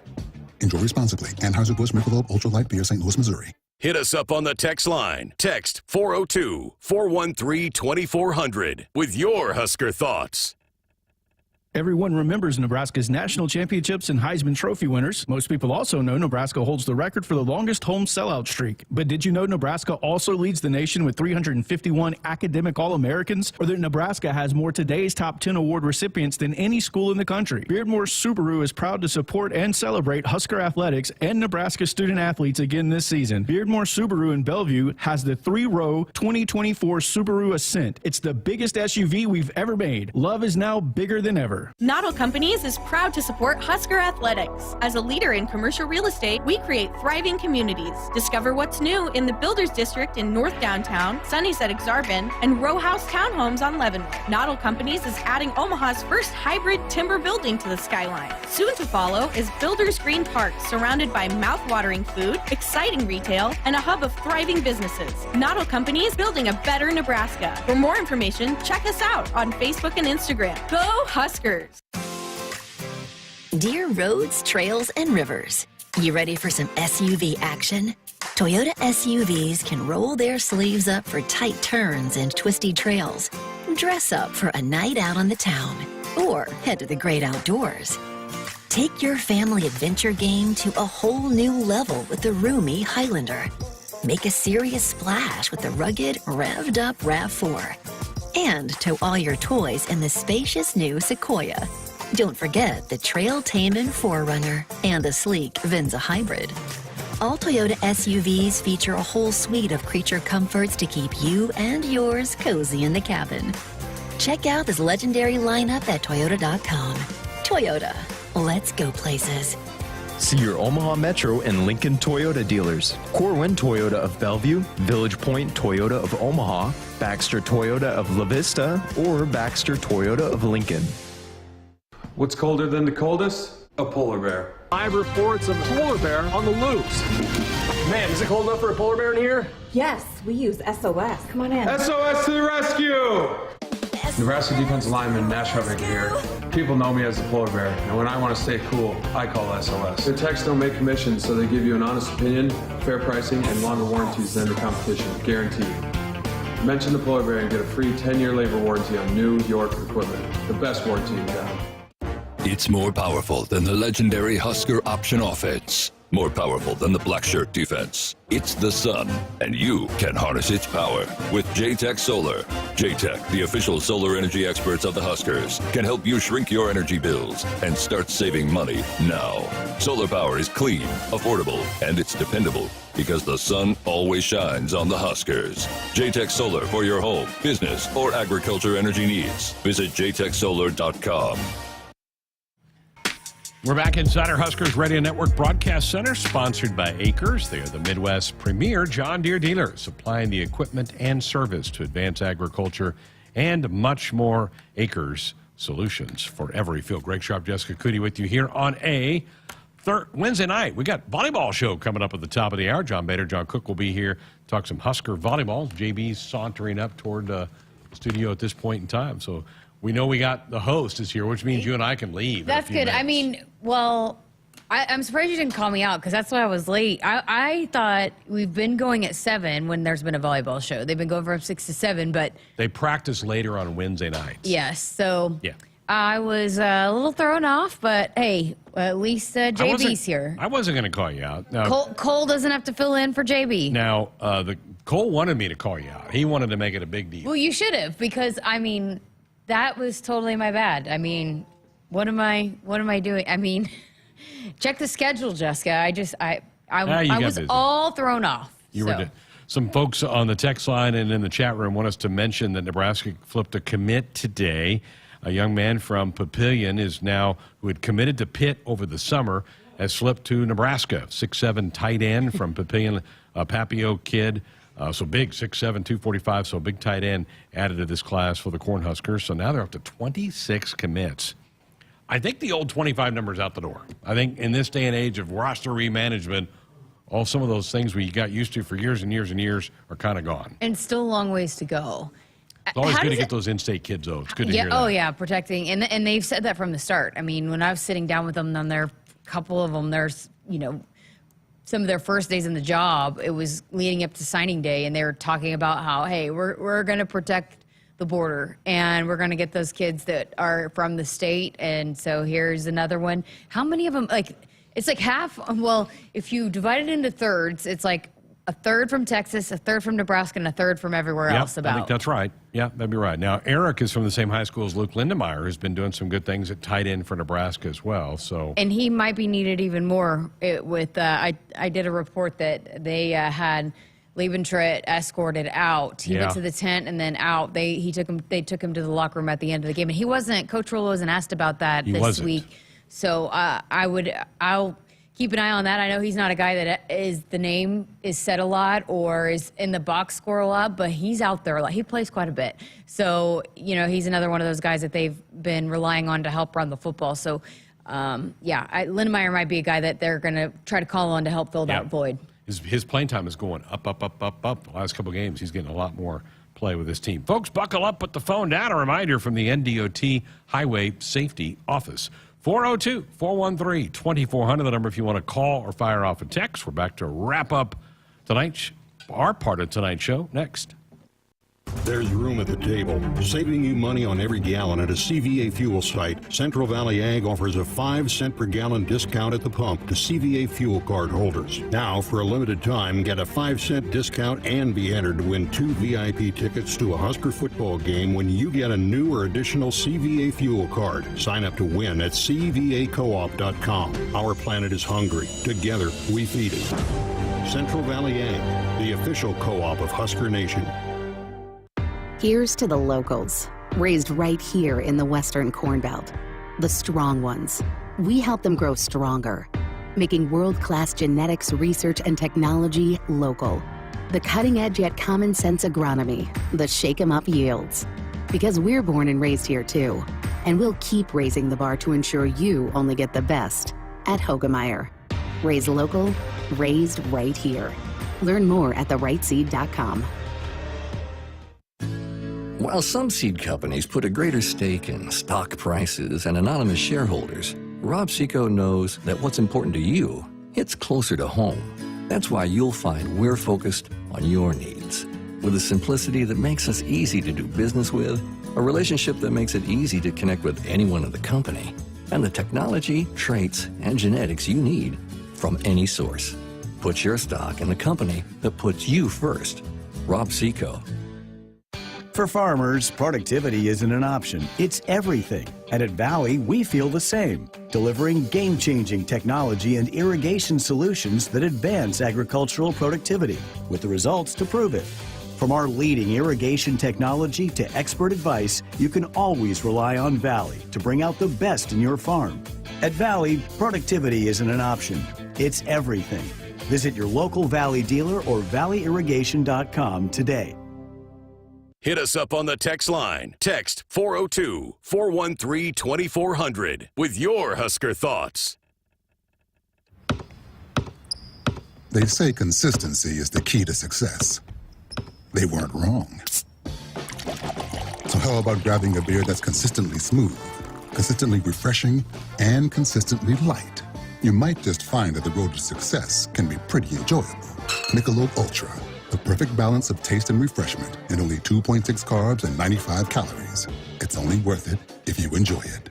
Enjoy responsibly. Anheuser-Busch Michelob Ultra Light Beer, St. Louis, Missouri. Hit us up on the text line. Text 402-413-2400 with your Husker thoughts. Everyone remembers Nebraska's national championships and Heisman Trophy winners. Most people also know Nebraska holds the record for the longest home sellout streak. But did you know Nebraska also leads the nation with 351 academic All-Americans? Or that Nebraska has more today's top 10 award recipients than any school in the country? Beardmore Subaru is proud to support and celebrate Husker athletics and Nebraska student athletes again this season. Beardmore Subaru in Bellevue has the 3-row 2024 Subaru Ascent. It's the biggest SUV we've ever made. Love is now bigger than ever. Noddle Companies is proud to support Husker athletics. As a leader in commercial real estate, we create thriving communities. Discover what's new in the Builders District in North Downtown, Sunny's at Exarban, and Row House Townhomes on Leavenworth. Noddle Companies is adding Omaha's first hybrid timber building to the skyline. Soon to follow is Builders Green Park, surrounded by mouth-watering food, exciting retail, and a hub of thriving businesses. Noddle Companies, building a better Nebraska. For more information, check us out on Facebook and Instagram. Go Huskers! Dear roads, trails, and rivers, you ready for some SUV action? Toyota SUVs can roll their sleeves up for tight turns and twisty trails. Dress up for a night out on the town or head to the great outdoors. Take your family adventure game to a whole new level with the roomy Highlander. Make a serious splash with the rugged, revved up RAV4. And tow all your toys in the spacious new Sequoia. Don't forget the Trail-Tamin 4Runner and the sleek Venza Hybrid. All Toyota SUVs feature a whole suite of creature comforts to keep you and yours cozy in the cabin. Check out this legendary lineup at Toyota.com. Toyota, let's go places. See your Omaha Metro and Lincoln Toyota dealers. Corwin Toyota of Bellevue, Village Point Toyota of Omaha, Baxter Toyota of La Vista, or Baxter Toyota of Lincoln. What's colder than the coldest? A polar bear. 5 reports of a polar bear on the loose. Man, is it cold enough for a polar bear in here? Yes, we use SOS. Come on in. SOS to the rescue! Nebraska defensive lineman Nash Hubig here. People know me as the polar bear, and when I want to stay cool, I call SOS. Their techs don't make commissions, so they give you an honest opinion, fair pricing, and longer warranties than the competition, guaranteed. Mention the polar bear and get a free 10-year labor warranty on New York equipment. The best warranty in town. It's more powerful than the legendary Husker option offense. More powerful than the black shirt defense. It's the sun, and you can harness its power with JTech Solar. JTech, the official solar energy experts of the Huskers, can help you shrink your energy bills and start saving money now. Solar power is clean, affordable, and it's dependable because the sun always shines on the Huskers. JTech Solar for your home, business, or agriculture energy needs. Visit jtechsolar.com. We're back inside our Huskers Radio Network Broadcast Center, sponsored by Acres. They are the Midwest's premier John Deere dealer, supplying the equipment and service to advance agriculture and much more. Acres solutions for every field. Greg Sharpe, Jessica Coody with you here on a Wednesday night. We got volleyball show coming up at the top of the hour. John Bader, John Cook will be here, talk some Husker volleyball. JB's sauntering up toward the studio at this point in time, so we know we got the host is here, which means you and I can leave. That's good. Minutes. I mean, well, I'm surprised you didn't call me out because that's why I was late. I thought we've been going at 7 when there's been a volleyball show. They've been going from 6 to 7, but they practice later on Wednesday nights. Yes, so yeah. I was a little thrown off, but hey, at least JB's here. I wasn't going to call you out. Now, Cole doesn't have to fill in for JB. Now, Cole wanted me to call you out. He wanted to make it a big deal. Well, you should have because I mean. That was totally my bad. I mean, what am I doing? I mean, check the schedule, Jessica. I was busy. All thrown off. Some folks on the text line and in the chat room want us to mention that Nebraska flipped a commit today. A young man from Papillion who had committed to Pitt over the summer, has flipped to Nebraska. 6'7" tight end from Papillion, a Papio kid. So big, 6'7", 245, so a big tight end added to this class for the Cornhuskers. So now they're up to 26 commits. I think the old 25 number's out the door. I think in this day and age of roster remanagement, some of those things we got used to for years and years and years are kind of gone. And still a long ways to go. It's always good to get those in-state kids, though. It's good to hear that. Oh, yeah, protecting. And they've said that from the start. I mean, when I was sitting down with them, a couple of them, there's, some of their first days in the job, it was leading up to signing day, and they were talking about how, hey, we're going to protect the border, and we're going to get those kids that are from the state, and so here's another one. How many of them, it's like half, well, if you divide it into thirds, it's like a third from Texas, a third from Nebraska, and a third from everywhere else about. I think that's right. Yeah, that'd be right. Now, Eric is from the same high school as Luke Lindemeyer, who's been doing some good things at tight end for Nebraska as well. And he might be needed even more with, I did a report that they had Liebentritt escorted out. He went to the tent and then out. They took him to the locker room at the end of the game. And Coach Rule wasn't asked about that this week. So I'll keep an eye on that. I know he's not a guy that the name is said a lot or is in the box score a lot, but he's out there a lot. He plays quite a bit. So, he's another one of those guys that they've been relying on to help run the football. So, Lindemeyer might be a guy that they're going to try to call on to help fill that void. His playing time is going up. The last couple of games, he's getting a lot more play with his team. Folks, buckle up, put the phone down. A reminder from the NDOT Highway Safety Office. 402-413-2400, the number if you want to call or fire off a text. We're back to wrap up our part of tonight's show next. There's room at the table, saving you money on every gallon at a CVA fuel site. Central Valley Ag offers a 5-cent per gallon discount at the pump to CVA fuel card holders. Now, for a limited time, get a 5-cent discount and be entered to win 2 VIP tickets to a Husker football game when you get a new or additional CVA fuel card. Sign up to win at cvacoop.com. Our planet is hungry. Together, we feed it. Central Valley Ag, the official co-op of Husker Nation. Here's to the locals, raised right here in the Western Corn Belt. The strong ones. We help them grow stronger, making world-class genetics research and technology local. The cutting-edge yet common-sense agronomy, the shake-em-up yields. Because we're born and raised here too, and we'll keep raising the bar to ensure you only get the best at Hogemeyer. Raised local, raised right here. Learn more at therightseed.com. While some seed companies put a greater stake in stock prices and anonymous shareholders, Rob Seco knows that what's important to you hits closer to home. That's why you'll find we're focused on your needs. With a simplicity that makes us easy to do business with, a relationship that makes it easy to connect with anyone in the company, and the technology, traits, and genetics you need from any source. Put your stock in the company that puts you first. Rob Seco. For farmers, productivity isn't an option, it's everything. And at Valley, we feel the same, delivering game-changing technology and irrigation solutions that advance agricultural productivity, with the results to prove it. From our leading irrigation technology to expert advice, you can always rely on Valley to bring out the best in your farm. At Valley, productivity isn't an option, it's everything. Visit your local Valley dealer or valleyirrigation.com today. Hit us up on the text line. Text 402-413-2400 with your Husker thoughts. They say consistency is the key to success. They weren't wrong. So how about grabbing a beer that's consistently smooth, consistently refreshing, and consistently light? You might just find that the road to success can be pretty enjoyable. Michelob Ultra, the perfect balance of taste and refreshment, and only 2.6 carbs and 95 calories. It's only worth it if you enjoy it.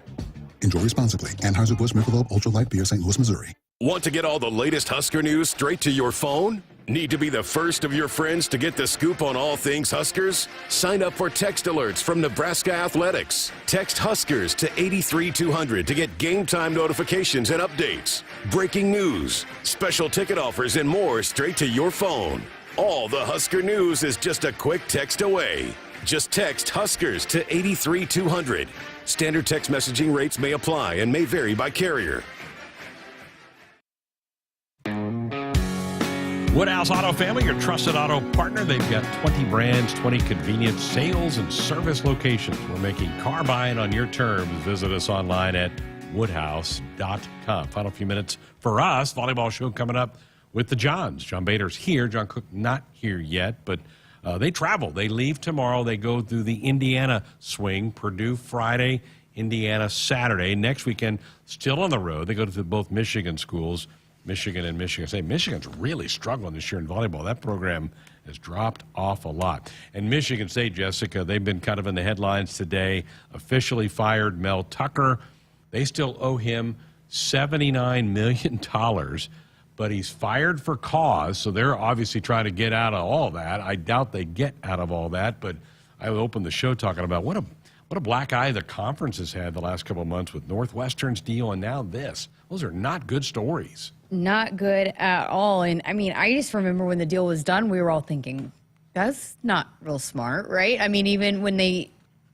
Enjoy responsibly. Anheuser-Busch Michelob Ultra Light Beer, St. Louis, Missouri. Want to get all the latest Husker news straight to your phone? Need to be the first of your friends to get the scoop on all things Huskers? Sign up for text alerts from Nebraska Athletics. Text Huskers to 83200 to get game time notifications and updates, breaking news, special ticket offers, and more straight to your phone. All the Husker news is just a quick text away. Just text Huskers to 83200. Standard text messaging rates may apply and may vary by carrier. Woodhouse Auto Family, your trusted auto partner. They've got 20 brands, 20 convenience sales and service locations. We're making car buying on your terms. Visit us online at woodhouse.com. Final few minutes for us. Volleyball show coming up with the Johns. John Bader's here. John Cook not here yet, but they travel. They leave tomorrow. They go through the Indiana swing. Purdue Friday, Indiana Saturday. Next weekend, still on the road. They go to both Michigan schools, Michigan and Michigan State. Michigan's really struggling this year in volleyball. That program has dropped off a lot. And Michigan State, Jessica, they've been kind of in the headlines today. Officially fired Mel Tucker. They still owe him $79 million. But he's fired for cause, so they're obviously trying to get out of all that. I doubt they get out of all that, but I opened the show talking about what a black eye the conference has had the last couple of months with Northwestern's deal and now this. Those are not good stories. Not good at all. And, I mean, I just remember when the deal was done, we were all thinking, that's not real smart, right? I mean, even when they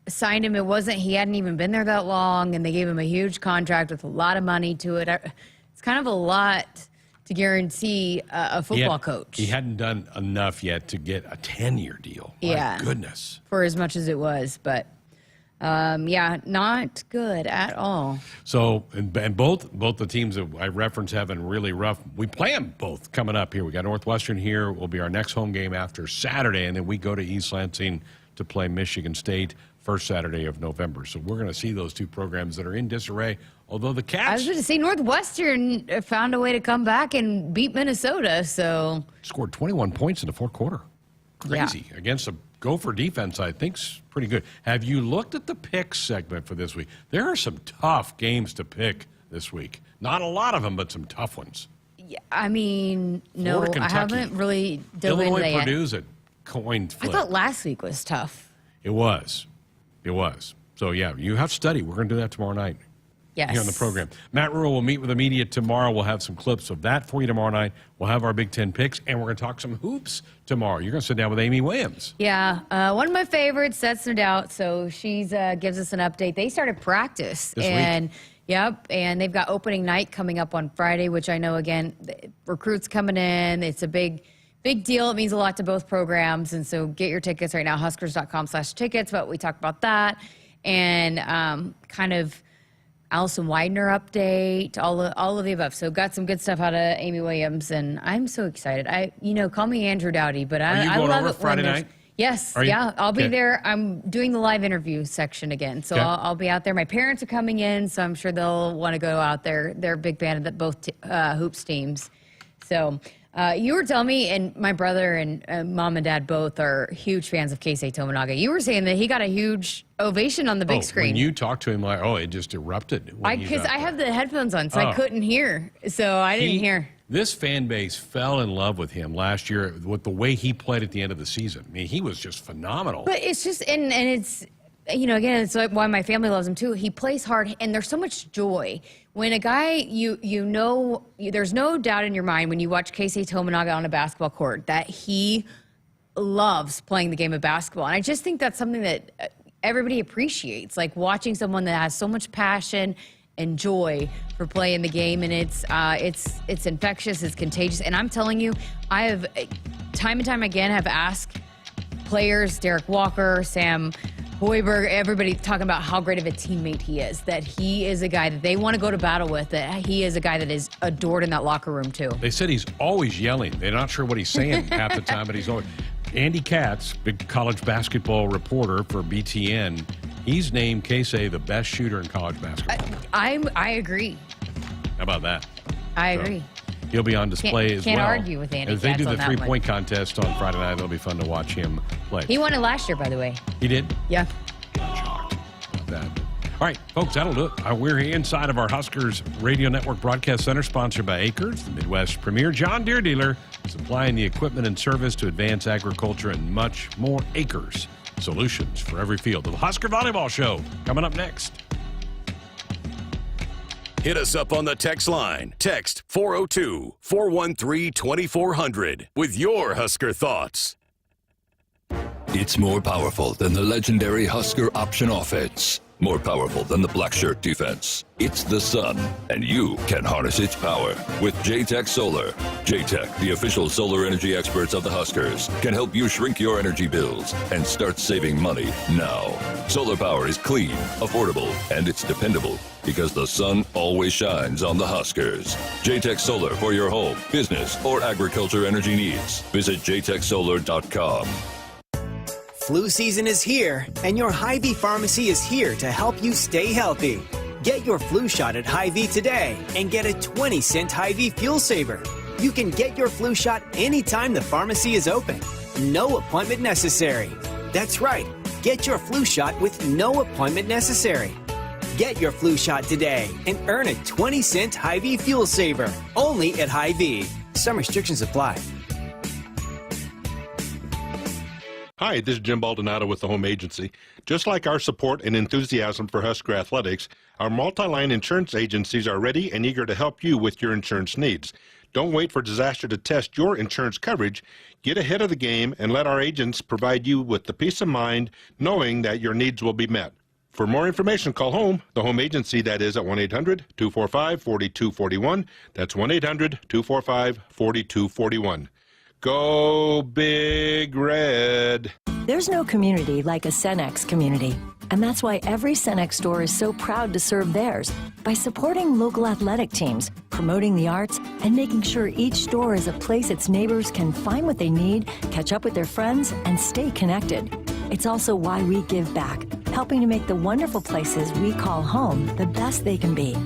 signed him, he hadn't even been there that long, and they gave him a huge contract with a lot of money to it. It's kind of a lot to guarantee a football coach. He hadn't done enough yet to get a 10-year deal. My goodness. For as much as it was. But, not good at all. So, and both the teams that I reference having really rough. We play them both coming up here. We got Northwestern here. Will be our next home game after Saturday, and then we go to East Lansing to play Michigan State first Saturday of November. So we're going to see those two programs that are in disarray Although the I Cats was going to say Northwestern found a way to come back and beat Minnesota. So scored 21 points in the fourth quarter. Crazy. Against a Gopher defense, I think's pretty good. Have you looked at the picks segment for this week? There are some tough games to pick this week. Not a lot of them, but some tough ones. yeah, I mean, no, Florida, I Kentucky. haven't really dove into Illinois, that yet. Purdue's a coin flip. I thought last week was tough. It was. So, yeah, you have to study. We're going to do that tomorrow night. Yes. Here on the program. Matt Rule will meet with the media tomorrow. We'll have some clips of that for you tomorrow night. We'll have our Big Ten picks, and we're going to talk some hoops tomorrow. You're going to sit down with Amy Williams. Yeah, one of my favorites, that's no doubt. So she's gives us an update. They started practice. This and week? Yep, and they've got opening night coming up on Friday, which I know, again, recruits coming in. It's a big deal. It means a lot to both programs. And so get your tickets right now, huskers.com/tickets. But we talk about that and kind of Allison Widener update, all of the above. So got some good stuff out of Amy Williams, and I'm so excited. Call me Andrew Dowdy, but Are you I going love over it Friday when night? Yes, Are you? yeah, I'll be Okay. there. I'm doing the live interview section again, so Okay. I'll be out there. My parents are coming in, so I'm sure they'll want to go out there. They're a big fan of both hoops teams. So you were telling me, and my brother and mom and dad both are huge fans of Keisei Tominaga. You were saying that he got a huge ovation on the big screen. When you talked to him, it just erupted. Because I have the headphones on, so I Oh. couldn't hear. So I didn't hear. This fan base fell in love with him last year with the way he played at the end of the season. I mean, he was just phenomenal. But it's just, and it's, again, it's like why my family loves him too. He plays hard, and there's so much joy. When a guy, there's no doubt in your mind when you watch Keisei Tominaga on a basketball court that he loves playing the game of basketball. And I just think that's something that everybody appreciates, like watching someone that has so much passion and joy for playing the game, and it's infectious, it's contagious. And I'm telling you, I have time and time again have asked players, Derek Walker, Sam Hoiberg, everybody talking about how great of a teammate he is, that he is a guy that they want to go to battle with, that he is a guy that is adored in that locker room too. They said he's always yelling. They're not sure what he's saying half the time, but he's always. Andy Katz, big college basketball reporter for BTN, he's named Keisei the best shooter in college basketball. I agree. How about that? I agree. He'll be on display as well. Can't argue with Andy As they Katz do the on that one. three-point contest on Friday night, it'll be fun to watch him play. He won it last year, by the way. He did? Yeah. About that. All right, folks, that'll do it. We're here inside of our Huskers Radio Network Broadcast Center, sponsored by Acres, the Midwest's premier John Deere dealer, supplying the equipment and service to advance agriculture and much more. Acres, solutions for every field. The Husker Volleyball Show coming up next. Hit us up on the text line. Text 402-413-2400 with your Husker thoughts. It's more powerful than the legendary Husker option offense. More powerful than the black shirt defense. It's the sun, and you can harness its power with JTech Solar. JTech, the official solar energy experts of the Huskers, can help you shrink your energy bills and start saving money now. Solar power is clean, affordable, and it's dependable because the sun always shines on the Huskers. JTech Solar for your home, business, or agriculture energy needs. Visit jtechsolar.com. Flu season is here, and your Hy-Vee pharmacy is here to help you stay healthy. Get your flu shot at Hy-Vee today and get a 20-cent Hy-Vee fuel saver. You can get your flu shot anytime the pharmacy is open. No appointment necessary. That's right. Get your flu shot with no appointment necessary. Get your flu shot today and earn a 20-cent Hy-Vee fuel saver. Only at Hy-Vee. Some restrictions apply. Hi, this is Jim Baldonado with the Home Agency. Just like our support and enthusiasm for Husker athletics, our multi-line insurance agencies are ready and eager to help you with your insurance needs. Don't wait for disaster to test your insurance coverage. Get ahead of the game and let our agents provide you with the peace of mind knowing that your needs will be met. For more information, call home, the Home Agency, that is at 1-800-245-4241. That's 1-800-245-4241. Go Big Red. There's no community like a Cenex community. And that's why every Cenex store is so proud to serve theirs by supporting local athletic teams, promoting the arts, and making sure each store is a place its neighbors can find what they need, catch up with their friends, and stay connected. It's also why we give back, helping to make the wonderful places we call home the best they can be.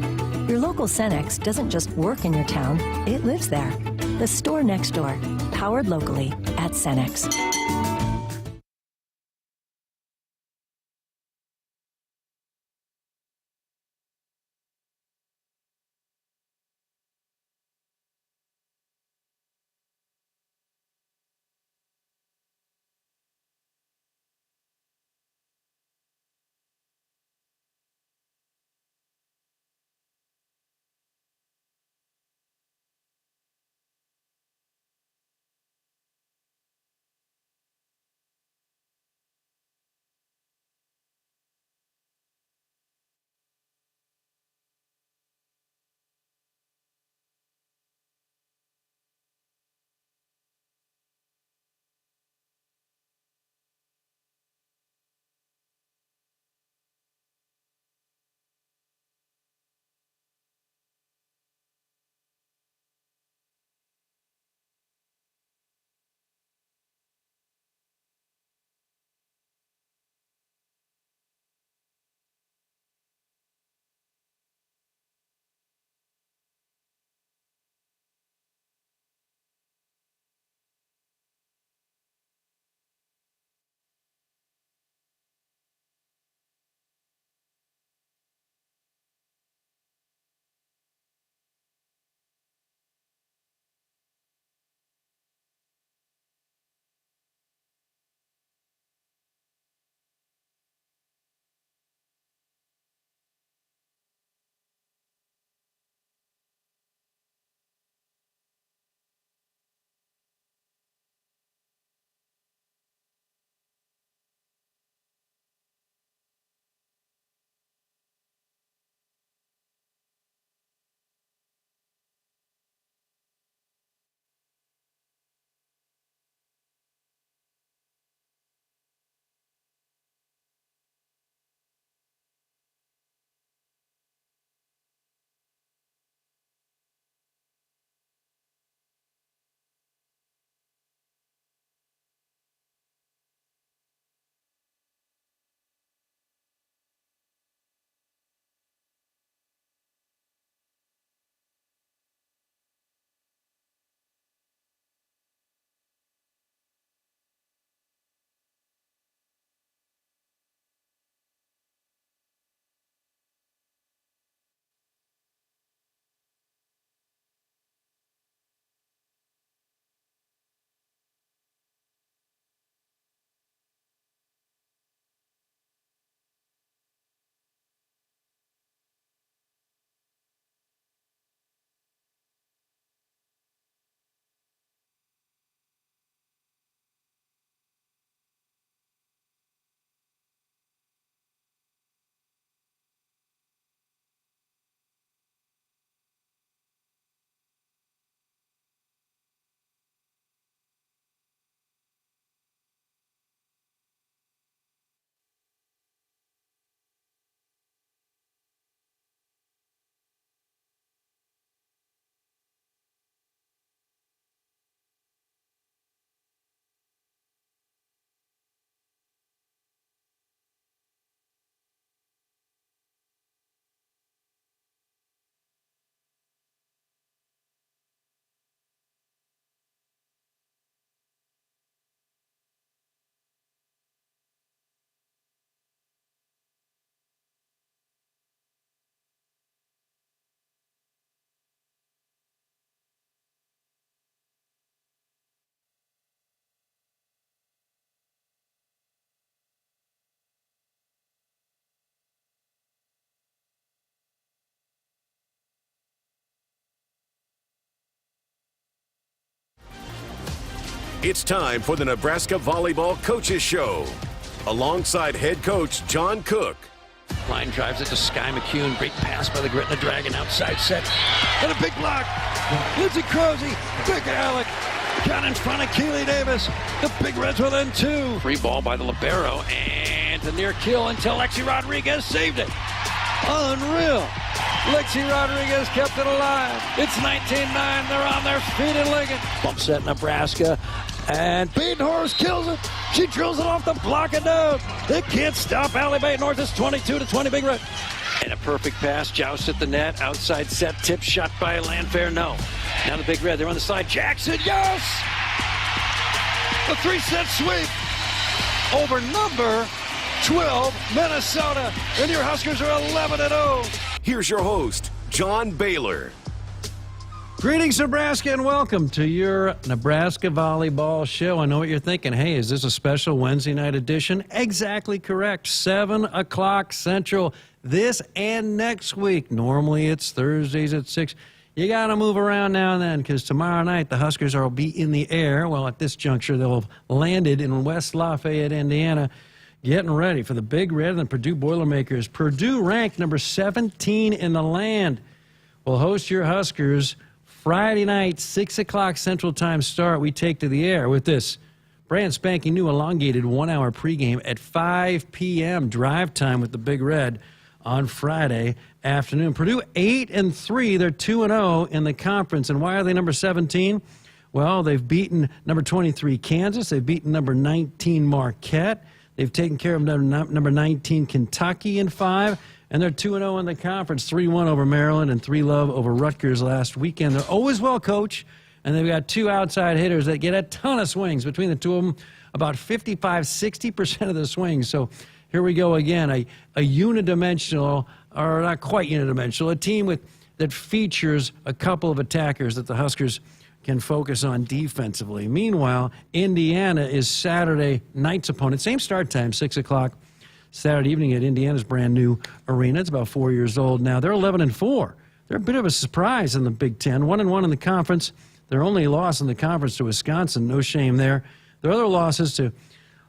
Your local Cenex doesn't just work in your town, it lives there. The store next door, powered locally at Cenex. It's time for the Nebraska Volleyball Coaches Show. Alongside head coach John Cook. Line drives it to Sky McCune. Great pass by the Gretna Dragon. Outside set. And a big block. Lindsey Crozy. Big Alec. Down in front of Keely Davis. The Big Reds within two. Free ball by the libero. And the near kill until Lexi Rodriguez saved it. Unreal. Lexi Rodriguez kept it alive. It's 19-9. They're on their feet in Lincoln. Bump set Nebraska. And Badenhorst kills it. She drills it off the block and down. They can't stop Allie Badenhorst. It's 22-20 Big Red. right, a perfect pass, joust at the net, outside set, tip shot by Landfair, no. Now the Big Red, they're on the side, Jackson, yes! A 3-set sweep over number 12, Minnesota, and your Huskers are 11-0. Here's your host, John Baylor. Greetings, Nebraska, and welcome to your Nebraska Volleyball Show. I know what you're thinking. Hey, is this a special Wednesday night edition? Exactly correct. 7 o'clock Central this and next week. Normally it's Thursdays at 6. You got to move around now and then because tomorrow night the Huskers will be in the air. Well, at this juncture, they'll have landed in West Lafayette, Indiana, getting ready for the Big Red and the Purdue Boilermakers. Purdue ranked number 17 in the land will host your Huskers Friday night, 6 o'clock Central Time start. We take to the air with this brand spanking new elongated 1-hour pregame at 5 p.m. drive time with the Big Red on Friday afternoon. Purdue 8-3. They're 2-0 in the conference. And why are they number 17? Well, they've beaten number 23 Kansas. They've beaten number 19 Marquette. They've taken care of number 19 Kentucky in 5. And they're 2-0 in the conference, 3-1 over Maryland and 3-0 over Rutgers last weekend. They're always well coached, and they've got 2 outside hitters that get a ton of swings. Between the two of them, about 55-60% of the swings. So here we go again, a unidimensional, or not quite unidimensional, a team that features a couple of attackers that the Huskers can focus on defensively. Meanwhile, Indiana is Saturday night's opponent. Same start time, 6 o'clock. Saturday evening at Indiana's brand new arena. It's about 4 years old now. They're 11-4. They're a bit of a surprise in the Big Ten. 1-1 in the conference. Their only loss in the conference to Wisconsin. No shame there. Their other losses to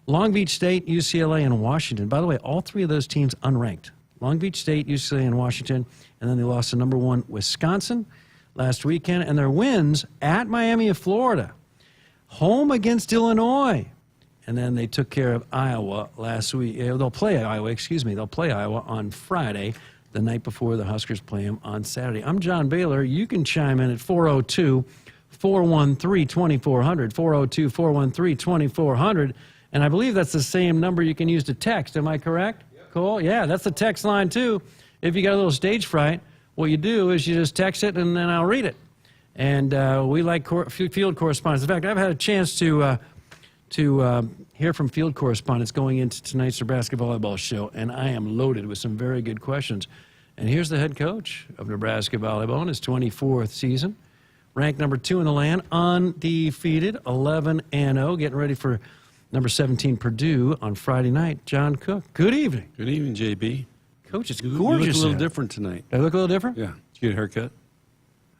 Long Beach State, UCLA, and Washington. By the way, all 3 of those teams unranked. Long Beach State, UCLA, and Washington. And then they lost to number 1 Wisconsin last weekend. And their wins at Miami of Florida. Home against Illinois. And then they took care of Iowa last week. They'll play Iowa on Friday, the night before the Huskers play them on Saturday. I'm John Baylor. You can chime in at 402-413-2400, 402-413-2400. And I believe that's the same number you can use to text. Am I correct? Yep. Cool. Yeah, that's the text line, too. If you got a little stage fright, what you do is you just text it, and then I'll read it. And we like field correspondence. In fact, I've had a chance to hear from field correspondents going into tonight's Nebraska Volleyball Show, and I am loaded with some very good questions. And here's the head coach of Nebraska Volleyball in his 24th season, ranked number 2 in the land, undefeated, 11-0, getting ready for number 17 Purdue on Friday night. John Cook, good evening. Good evening, JB. Coach, it's gorgeous. You look a little different tonight. I look a little different? Yeah. Did you get a haircut?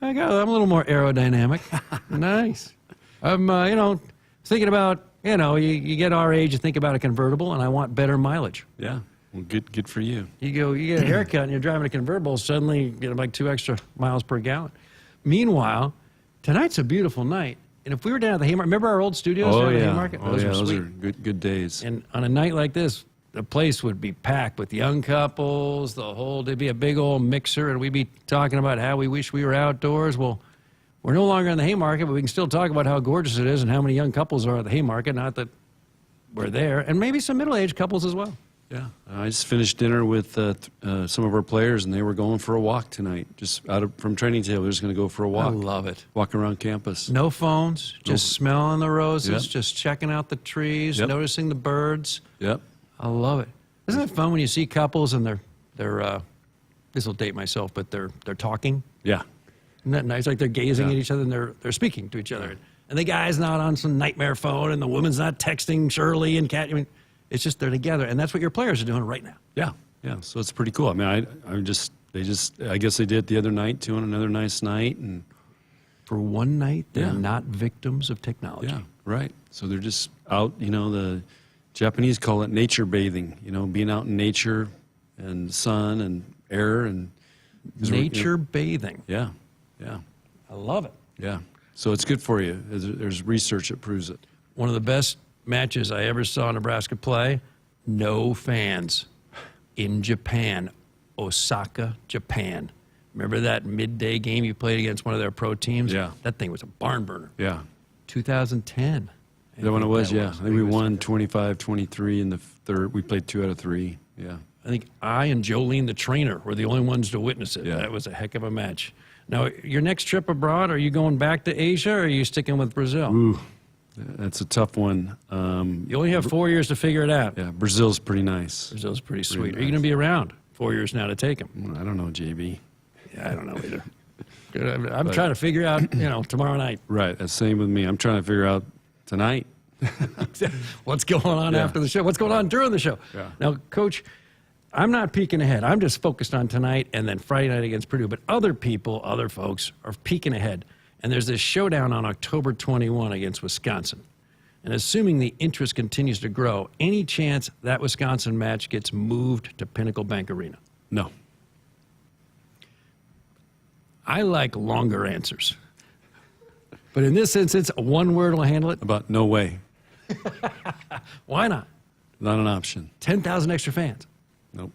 I'm a little more aerodynamic. Nice. I'm, thinking about, you get our age, you think about a convertible, and I want better mileage. Yeah. Well, good for you. You get a haircut and you're driving a convertible, suddenly you get like 2 extra miles per gallon. Meanwhile, tonight's a beautiful night. And if we were down at the Haymarket, remember our old studios down at the Haymarket? Those are good days. And on a night like this, the place would be packed with young couples, there'd be a big old mixer, and we'd be talking about how we wish we were outdoors. Well, we're no longer in the Haymarket, but we can still talk about how gorgeous it is and how many young couples are at the Haymarket. Not that we're there. And maybe some middle-aged couples as well. Yeah. I just finished dinner with some of our players, and they were going for a walk tonight. Just from training table, they're just going to go for a walk. I love it. Walk around campus. No phones, just smelling the roses, Yep. just checking out the trees, Yep. noticing the birds. Yep. I love it. Isn't it fun when you see couples and they're this will date myself, but they're talking? Yeah. Isn't that nice? Like they're gazing Yeah. at each other and they're speaking to each other. And the guy's not on some nightmare phone and the woman's not texting Shirley and Kat. I mean, it's just they're together. And that's what your players are doing right now. Yeah. Yeah. So it's pretty cool. I mean, I guess they did it the other night too on another nice night. And for one night, they're not victims of technology. Yeah. Right. So they're just out, the Japanese call it nature bathing, being out in nature and sun and air and nature bathing. Yeah. Yeah. I love it. Yeah. So it's good for you. There's research that proves it. One of the best matches I ever saw Nebraska play, no fans, in Japan, Osaka, Japan. Remember that midday game you played against one of their pro teams? Yeah. That thing was a barn burner. Yeah. 2010. Is that when it was? Yeah. I think we won 25-23 in the third. We played 2 out of 3. Yeah. I think I and Jolene, the trainer, were the only ones to witness it. Yeah. That was a heck of a match. Now, your next trip abroad, are you going back to Asia, or are you sticking with Brazil? Ooh, that's a tough one. You only have 4 years to figure it out. Yeah, Brazil's pretty nice. Brazil's pretty sweet. Nice. Are you going to be around 4 years now to take them? I don't know, JB. Yeah, I don't know either. I'm trying to figure out, tomorrow night. Right, that's same with me. I'm trying to figure out tonight. What's going on after the show? What's going on during the show? Yeah. Now, Coach, I'm not peeking ahead. I'm just focused on tonight and then Friday night against Purdue. But other folks are peeking ahead. And there's this showdown on October 21 against Wisconsin. And assuming the interest continues to grow, any chance that Wisconsin match gets moved to Pinnacle Bank Arena? No. I like longer answers. But in this instance, one word will handle it. About no way. Why not? Not an option. 10,000 extra fans. Nope.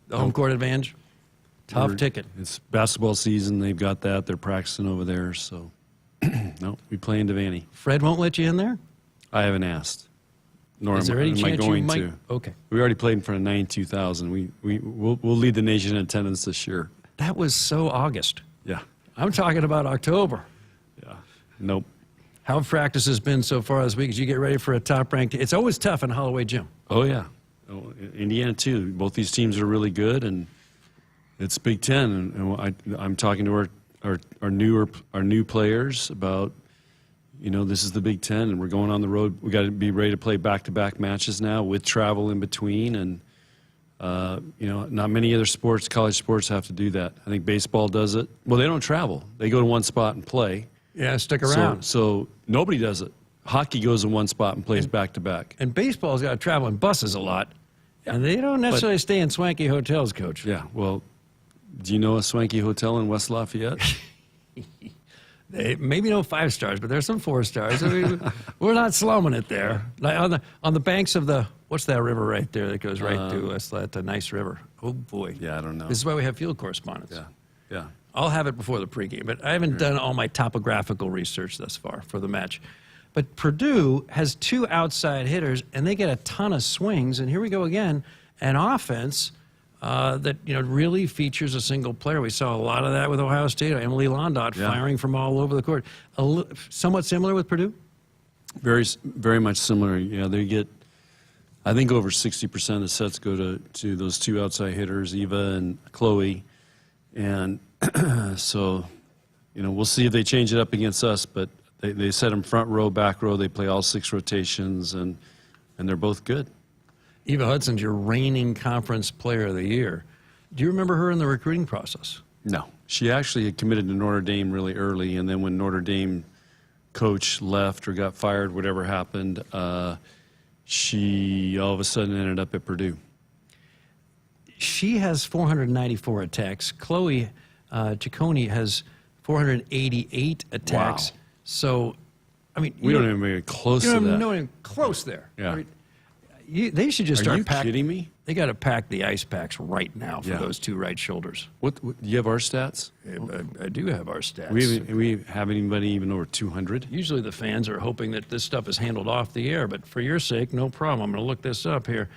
The home court advantage. Tough ticket. It's basketball season. They've got that. They're practicing over there. So, no, we play in Devaney. Fred won't let you in there? I haven't asked. Nor Is there am any I chance going you might? to. Okay. We already played in front of 92,000. We'll lead the nation in attendance this year. That was so August. Yeah. I'm talking about October. Yeah. Nope. How have practices been so far this week as you get ready for a top-ranked? It's always tough in Holloway Gym. Oh, yeah. Oh, Indiana, too. Both these teams are really good, and it's Big Ten. And I'm talking to our new players about, this is the Big Ten, and we're going on the road. We got to be ready to play back-to-back matches now with travel in between. And, not many other sports, college sports, have to do that. I think baseball does it. Well, they don't travel. They go to one spot and play. Yeah, stick around. So nobody does it. Hockey goes in one spot and plays back-to-back. And baseball's got to travel in buses a lot. And they don't necessarily stay in swanky hotels, Coach. Yeah, well, do you know a swanky hotel in West Lafayette? Maybe no 5 stars, but there's some 4 stars. I mean, we're not slumming it there. Like on the banks of what's that river right there that goes right to us? That's a nice river. Oh, boy. Yeah, I don't know. This is why we have field correspondents. Yeah. I'll have it before the pregame, but I haven't done all my topographical research thus far for the match. But Purdue has 2 outside hitters, and they get a ton of swings. And here we go again, an offense that really features a single player. We saw a lot of that with Ohio State. Emily Londot firing from all over the court. Somewhat similar with Purdue? Very, very much similar. Yeah, they get, I think, over 60% of the sets go to those 2 outside hitters, Eva and Chloe. And so, we'll see if they change it up against us, but they set them front row, back row. They play all 6 rotations, and they're both good. Eva Hudson's your reigning conference player of the year. Do you remember her in the recruiting process? No. She actually had committed to Notre Dame really early, and then when Notre Dame coach left or got fired, whatever happened, she all of a sudden ended up at Purdue. She has 494 attacks. Chloe Ciccone has 488 attacks. Wow. So, I mean, we don't even get close to that. Not even close there. Yeah. I mean, they should just Are start you kidding me? They got to pack the ice packs right now for Yeah. those 2 right shoulders. What do you have our stats? I do have our stats. We have anybody even over 200? Usually the fans are hoping that this stuff is handled off the air, but for your sake, no problem. I'm going to look this up here.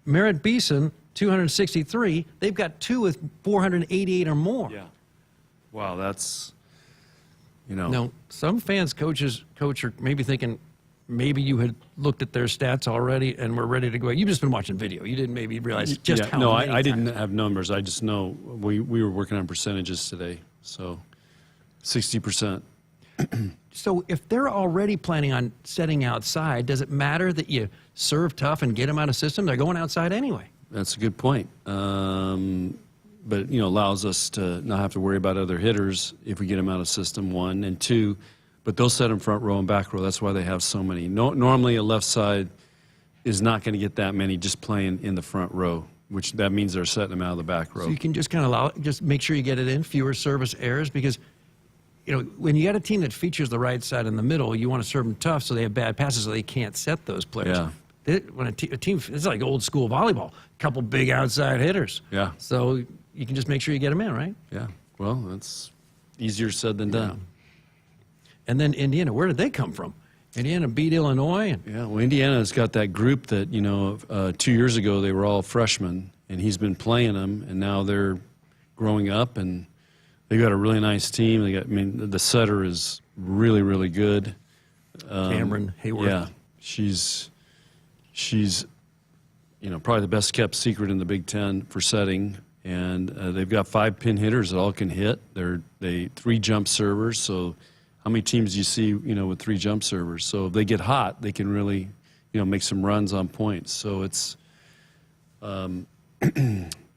Merritt Beeson, 263. They've got 2 with 488 or more. Yeah. Wow, that's, Now, some fans, coach are maybe thinking maybe you had looked at their stats already and were ready to go. You've just been watching video. You didn't maybe realize just how No, many I didn't times. have numbers. I just know we were working on percentages today. So 60%. So if they're already planning on setting outside, does it matter that you serve tough and get them out of system? They're going outside anyway. That's a good point. But, allows us to not have to worry about other hitters if we get them out of system, 1. And 2, but they'll set them front row and back row. That's why they have so many. Normally a left side is not going to get that many just playing in the front row, which that means they're setting them out of the back row. So you can just kind of just make sure you get it in, fewer service errors, because when you got a team that features the right side in the middle, you want to serve them tough so they have bad passes so they can't set those players. Yeah. When a team, it's like old school volleyball, a couple big outside hitters. Yeah. So you can just make sure you get them in, right? Yeah. Well, that's easier said than done. And then Indiana, where did they come from? Indiana beat Illinois. Yeah, well, Indiana's got that group that, 2 years ago they were all freshmen, and he's been playing them, and now they're growing up, and they got a really nice team. The setter is really, really good. Cameron Hayward. Yeah, she's probably the best kept secret in the Big Ten for setting, and they've got 5 pin hitters that all can hit. They 3 jump servers. So how many teams do you see with 3 jump servers? So if they get hot, they can really make some runs on points. So it's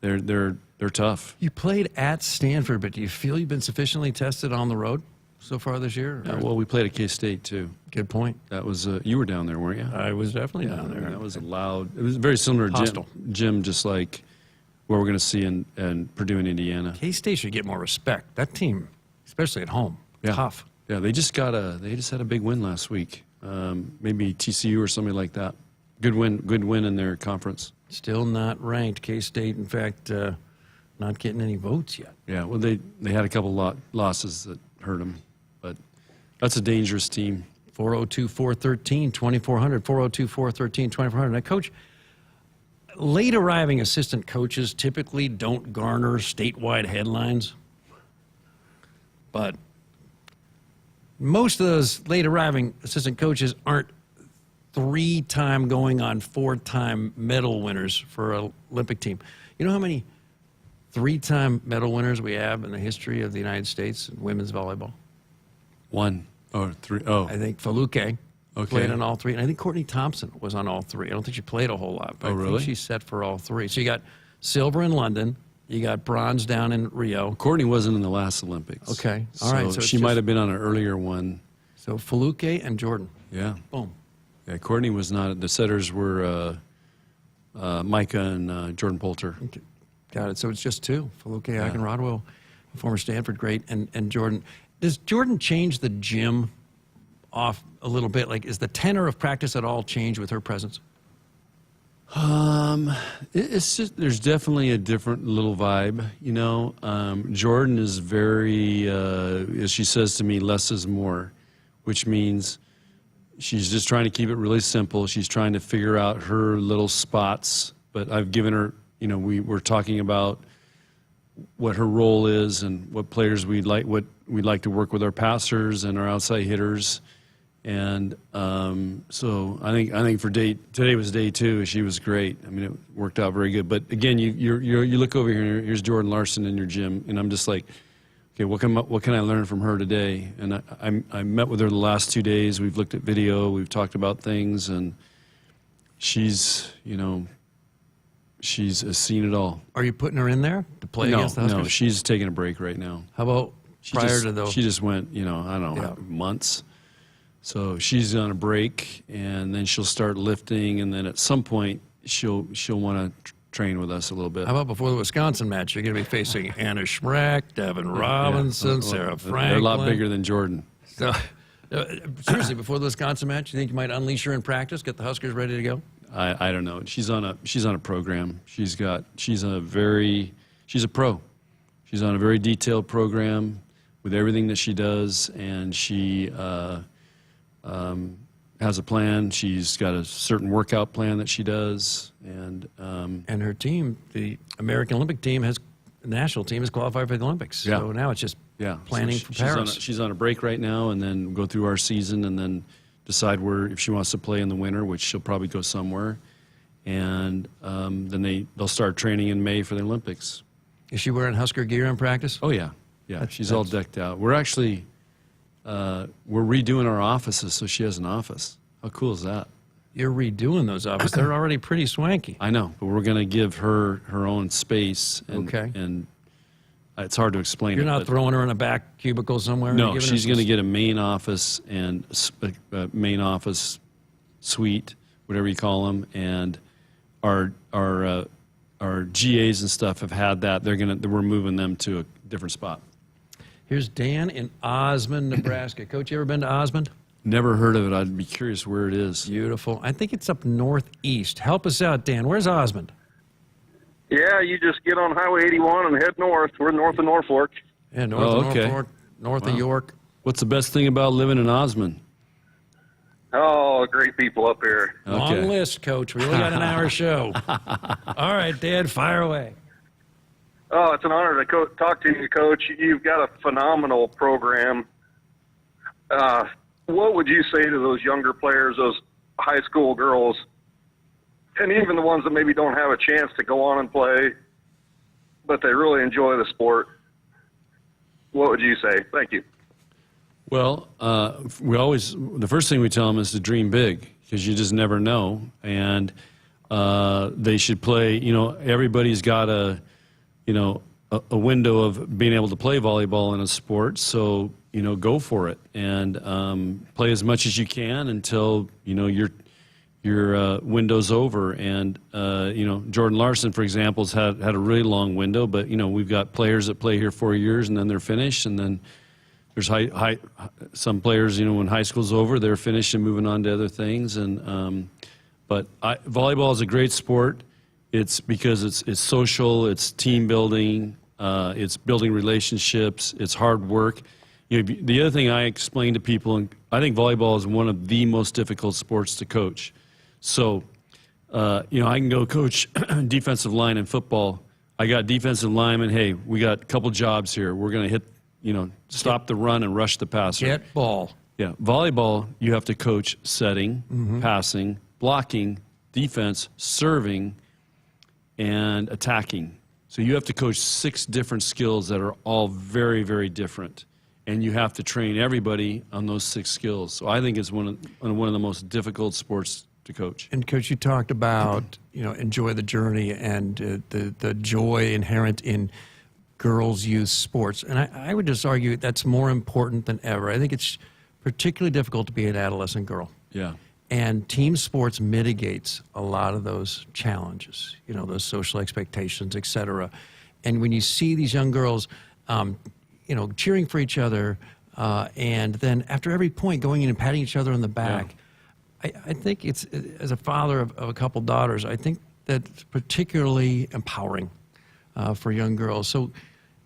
they're tough. You played at Stanford, but do you feel you've been sufficiently tested on the road so far this year? Yeah, well, we played at K-State too. Good point. That was you were down there, weren't you? I was definitely down there. That was loud. It was very similar to Jim, just like what we're going to see in Purdue and Indiana. K-State should get more respect. That team, especially at home, tough. Yeah, they just had a big win last week. Maybe TCU or something like that. Good win in their conference. Still not ranked. K-State, in fact, not getting any votes yet. Yeah, well, they had a couple losses that hurt them, but that's a dangerous team. 402-413-2400, 402-413-2400. Now, Coach, late arriving assistant coaches typically don't garner statewide headlines, but most of those late arriving assistant coaches aren't 3-time going on 4-time medal winners for an Olympic team. You know how many 3-time medal winners we have in the history of the United States in women's volleyball? 1 or 3. Oh, I think Faluke played on all 3, and I think Courtney Thompson was on all 3. I don't think she played a whole lot, but I think she's set for all 3. So you got silver in London, you got bronze down in Rio. Courtney wasn't in the last Olympics. Okay, all right. So she might have been on an earlier one. So Faluke and Jordan. Yeah. Boom. Yeah, Courtney was not. The setters were Micah and Jordan Poulter. Okay. Got it. So it's just 2. Faluke Rodwell, former Stanford great, and Jordan. Does Jordan change the gym off a little bit? Like, is the tenor of practice at all change with her presence? It's just there's definitely a different little vibe, Jordan is very, as she says to me, less is more, which means she's just trying to keep it really simple. She's trying to figure out her little spots, but I've given her, we're talking about what her role is and what players we'd like to work with our passers and our outside hitters. And so I think for today was day 2. She was great. I mean, it worked out very good. But again, you look over here. Here's Jordan Larson in your gym, and I'm just like, okay, what can I learn from her today? And I met with her the last 2 days. We've looked at video. We've talked about things, and she's seen it all. Are you putting her in there to play against the Huskers? No, she's taking a break right now. How about prior to those? She just went, I don't know, months. So she's on a break, and then she'll start lifting, and then at some point she'll want to train with us a little bit. How about before the Wisconsin match? You're going to be facing Anna Schreck, Devin Robinson, Sarah Franklin. They're a lot bigger than Jordan. So, seriously, before the Wisconsin match, you think you might unleash her in practice, get the Huskers ready to go? I don't know. She's on a program. She's a pro. She's on a very detailed program with everything that she does, and she has a plan. She's got a certain workout plan that she does, and her team, the American Olympic team, the national team, is qualified for the Olympics. Yeah. So now it's just planning for Paris. She's on a break right now, and then go through our season, and then decide if she wants to play in the winter, which she'll probably go somewhere, and then they'll start training in May for the Olympics. Is she wearing Husker gear in practice? Oh yeah, she's all decked out. We're actually we're redoing our offices, so she has an office. How cool is that? You're redoing those offices. They're already pretty swanky. I know, but we're going to give her own space. And, okay. And it's hard to explain. You're not throwing her in a back cubicle somewhere? No, she's going to get a main office and a main office suite, whatever you call them, and our GAs and stuff have had that. We're moving them to a different spot. Here's Dan in Osmond, Nebraska. Coach, you ever been to Osmond? Never heard of it. I'd be curious where it is. Beautiful. I think it's up northeast. Help us out, Dan. Where's Osmond? Yeah, you just get on Highway 81 and head north. We're north of Norfolk. Yeah, north of Norfolk, north of York. What's the best thing about living in Osmond? Oh, great people up here. Long list, Coach. We only got an hour show. All right, Dad, fire away. Oh, it's an honor to talk to you, Coach. You've got a phenomenal program. What would you say to those younger players, those high school girls, and even the ones that maybe don't have a chance to go on and play, but they really enjoy the sport? What would you say? Thank you. Well, the first thing we tell them is to dream big, because you just never know. And they should play, everybody's got a window of being able to play volleyball in a sport. So, go for it and play as much as you can until, your window's over. And, Jordan Larson, for example, has had a really long window, but, we've got players that play here 4 years and then they're finished. And then there's some players, when high school's over, they're finished and moving on to other things. And but volleyball is a great sport. It's because it's social, it's team building, it's building relationships, it's hard work. The other thing I explain to people, and I think volleyball is one of the most difficult sports to coach. So, I can go coach defensive line in football. I got defensive linemen. Hey, we got a couple jobs here. We're going to hit. Stop the run and rush the passer. Get ball. Yeah. Volleyball, you have to coach setting, passing, blocking, defense, serving, and attacking. So you have to coach 6 different skills that are all very, very different. And you have to train everybody on those 6 skills. So I think it's one of the most difficult sports to coach. And Coach, you talked about, enjoy the journey and the joy inherent in girls' youth sports. And I would just argue that's more important than ever. I think it's particularly difficult to be an adolescent girl. Yeah. And team sports mitigates a lot of those challenges, those social expectations, et cetera. And when you see these young girls, cheering for each other, and then after every point going in and patting each other on the back, I think it's, as a father of a couple daughters, I think that's particularly empowering for young girls. So,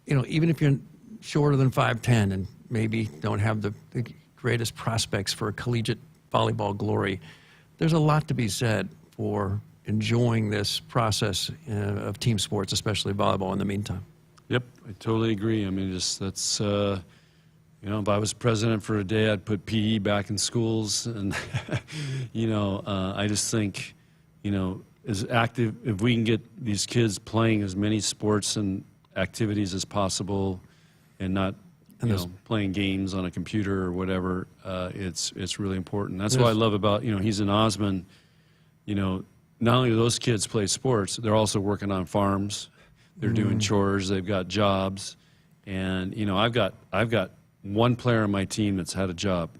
even if you're shorter than 5'10" and maybe don't have the greatest prospects for collegiate volleyball glory, there's a lot to be said for enjoying this process of team sports, especially volleyball in the meantime. Yep, I totally agree. I mean, that's, if I was president for a day, I'd put PE back in schools. And, I just think, as active, if we can get these kids playing as many sports and activities as possible and not playing games on a computer or whatever, it's really important. That's what I love about, he's in Osmond. Not only do those kids play sports, they're also working on farms. They're doing chores. They've got jobs. And, I've got one player on my team that's had a job.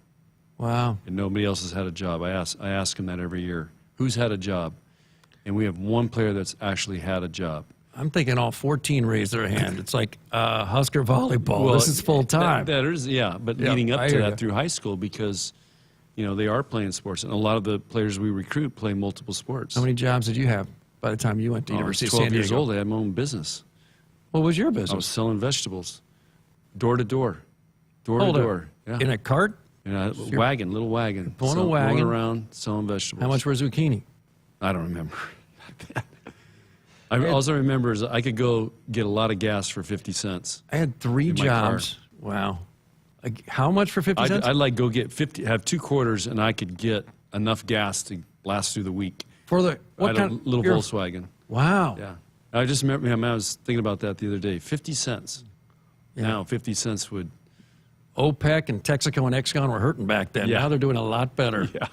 Wow. And nobody else has had a job. I ask him that every year. Who's had a job? And we have one player that's actually had a job. I'm thinking all 14 raised their hand. It's like Husker volleyball. Well, this is full time. That is, but leading up to that through high school, because they are playing sports, and a lot of the players we recruit play multiple sports. How many jobs did you have by the time you went to University of San Diego? I was 12 years old. I had my own business. What was your business? I was selling vegetables, door to door, Yeah. In a cart? In a wagon, little wagon. Pulling a wagon. Going around selling vegetables. How much were zucchini? I don't remember. I also remember is I could go get a lot of gas for 50 cents. I had 3 jobs. Wow. How much for 50 cents? I'd like go get have 2 quarters, and I could get enough gas to last through the week. For the what kind? A little Volkswagen. Wow. Yeah. I just remember. I was thinking about that the other day. 50 cents. Yeah. Now 50 cents would. OPEC and Texaco and Exxon were hurting back then. Yeah. Now they're doing a lot better. Yeah.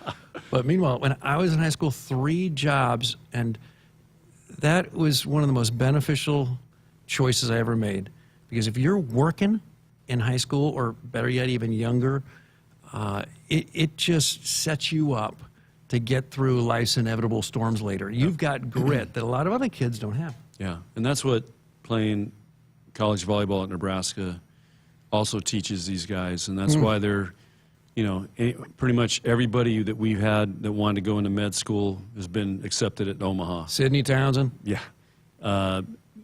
But meanwhile, when I was in high school, 3 jobs, and that was one of the most beneficial choices I ever made. Because if you're working in high school, or better yet, even younger, it just sets you up to get through life's inevitable storms later. You've got grit that a lot of other kids don't have. Yeah, and that's what playing college volleyball at Nebraska also teaches these guys, and that's why they're, pretty much everybody that we've had that wanted to go into med school has been accepted at Omaha. Sidney Townsend? Yeah.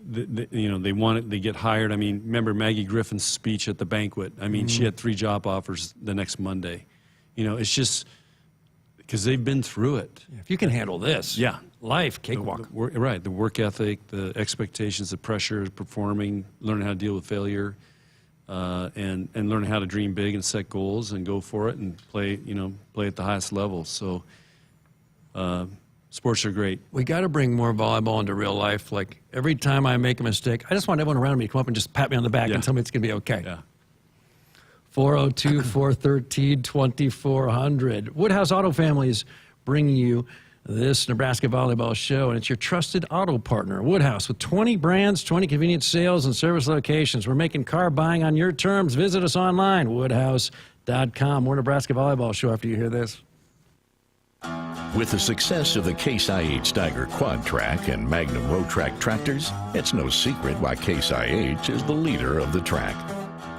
They get hired. I mean, remember Maggie Griffin's speech at the banquet? I mean, she had 3 job offers the next Monday. It's just because they've been through it. If you can handle this, yeah, life, cakewalk. Right, the work ethic, the expectations, the pressure, performing, learning how to deal with failure, and learning how to dream big and set goals and go for it and play at the highest level. So sports are great. We got to bring more volleyball into real life. Like every time I make a mistake, I just want everyone around me to come up and just pat me on the back and tell me it's going to be okay. Yeah. 402-413-2400. Woodhouse Auto Families bringing you this Nebraska Volleyball show, and it's your trusted auto partner, Woodhouse, with 20 brands, 20 convenient sales and service locations. We're making car buying on your terms. Visit us online, woodhouse.com. More Nebraska Volleyball show after you hear this. With the success of the Case IH Steiger Quad Track and Magnum Road Track tractors, it's no secret why Case IH is the leader of the track.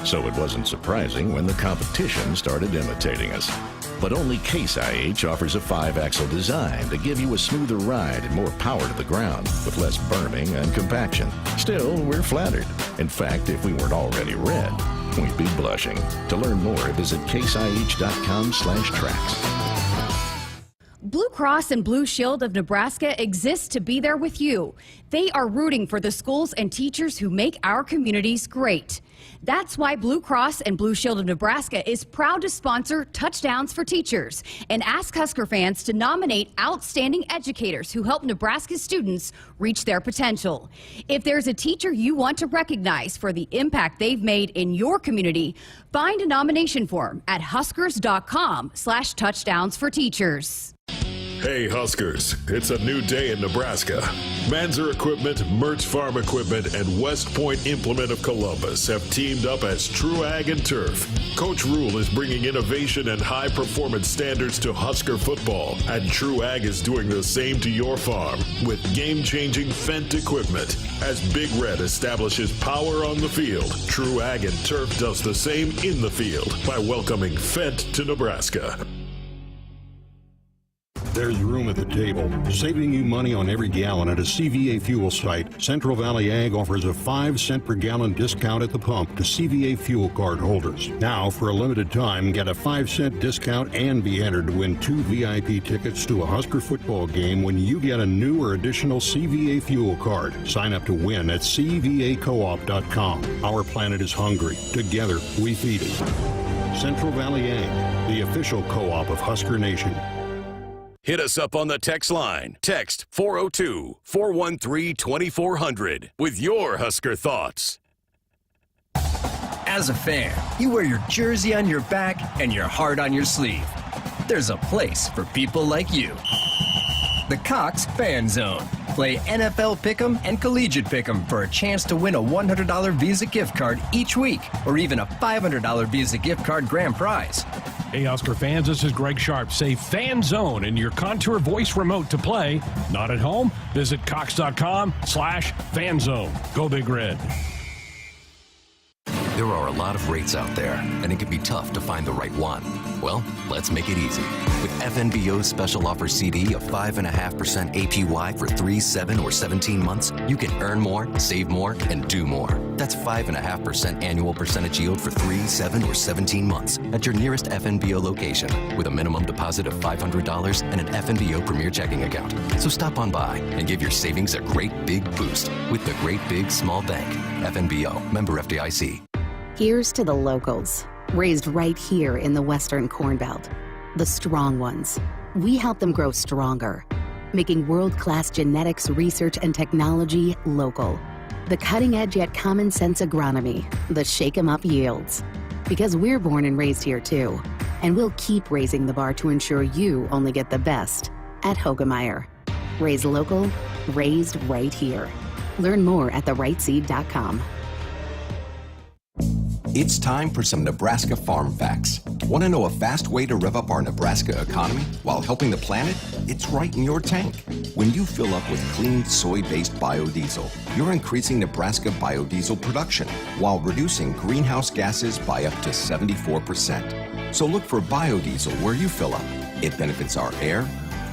So it wasn't surprising when the competition started imitating us. But only Case IH offers a 5-axle design to give you a smoother ride and more power to the ground with less burning and compaction. Still, we're flattered. In fact, if we weren't already red, we'd be blushing. To learn more, visit caseih.com/tracks. Blue Cross and Blue Shield of Nebraska exists to be there with you. They are rooting for the schools and teachers who make our communities great. That's why Blue Cross and Blue Shield of Nebraska is proud to sponsor Touchdowns for Teachers and ask Husker fans to nominate outstanding educators who help Nebraska students reach their potential. If there's a teacher you want to recognize for the impact they've made in your community, find a nomination form at huskers.com/touchdowns for teachers. Hey Huskers, it's a new day in Nebraska. Manzer Equipment, Mertz Farm Equipment, and West Point Implement of Columbus have teamed up as True Ag and Turf. Coach Rule is bringing innovation and high performance standards to Husker football, and True Ag is doing the same to your farm with game-changing Fendt equipment. As Big Red establishes power on the field, True Ag and Turf does the same in the field by welcoming Fendt to Nebraska. There's room at the table, saving you money on every gallon at a CVA fuel site. Central Valley Ag offers a 5-cent per gallon discount at the pump to CVA fuel card holders. Now, for a limited time, get a 5-cent discount and be entered to win 2 VIP tickets to a Husker football game when you get a new or additional CVA fuel card. Sign up to win at cvacoop.com. Our planet is hungry. Together, we feed it. Central Valley Ag, the official co-op of Husker Nation. Hit us up on the text line. Text 402-413-2400 with your Husker thoughts. As a fan, you wear your jersey on your back and your heart on your sleeve. There's a place for people like you. The Cox Fan Zone. Play NFL Pick'em and Collegiate Pick'em for a chance to win a $100 Visa gift card each week, or even a $500 Visa gift card grand prize. Hey, Husker fans, this is Greg Sharpe. Say Fan Zone in your Contour voice remote to play. Not at home? Visit cox.com/fanzone. Go Big Red. There are a lot of rates out there, and it can be tough to find the right one. Well, let's make it easy. With FNBO's special offer CD of 5.5% APY for 3, 7, or 17 months, you can earn more, save more, and do more. That's 5.5% annual percentage yield for 3, 7, or 17 months at your nearest FNBO location with a minimum deposit of $500 and an FNBO Premier checking account. So stop on by and give your savings a great big boost with the Great Big Small Bank. FNBO, member FDIC. Here's to the locals, raised right here in the Western Corn Belt. The strong ones. We help them grow stronger, making world-class genetics research and technology local. The cutting-edge yet common-sense agronomy, the shake-em-up yields. Because we're born and raised here too, and we'll keep raising the bar to ensure you only get the best at Hogemeyer. Raised local, raised right here. Learn more at therightseed.com. It's time for some Nebraska farm facts. Want to know a fast way to rev up our Nebraska economy while helping the planet? It's right in your tank. When you fill up with clean soy-based biodiesel, you're increasing Nebraska biodiesel production while reducing greenhouse gases by up to 74%. So look for biodiesel where you fill up. It benefits our air,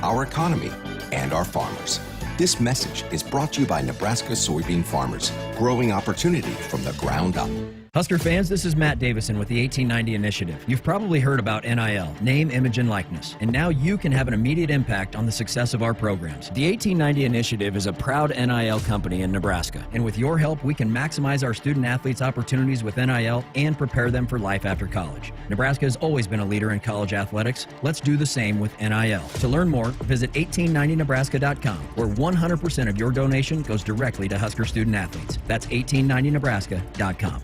our economy, and our farmers. This message is brought to you by Nebraska soybean farmers, growing opportunity from the ground up. Husker fans, this is Matt Davison with the 1890 Initiative. You've probably heard about NIL, name, image, and likeness, and now you can have an immediate impact on the success of our programs. The 1890 Initiative is a proud NIL company in Nebraska, and with your help, we can maximize our student athletes' opportunities with NIL and prepare them for life after college. Nebraska has always been a leader in college athletics. Let's do the same with NIL. To learn more, visit 1890nebraska.com, where 100% of your donation goes directly to Husker student athletes. That's 1890nebraska.com.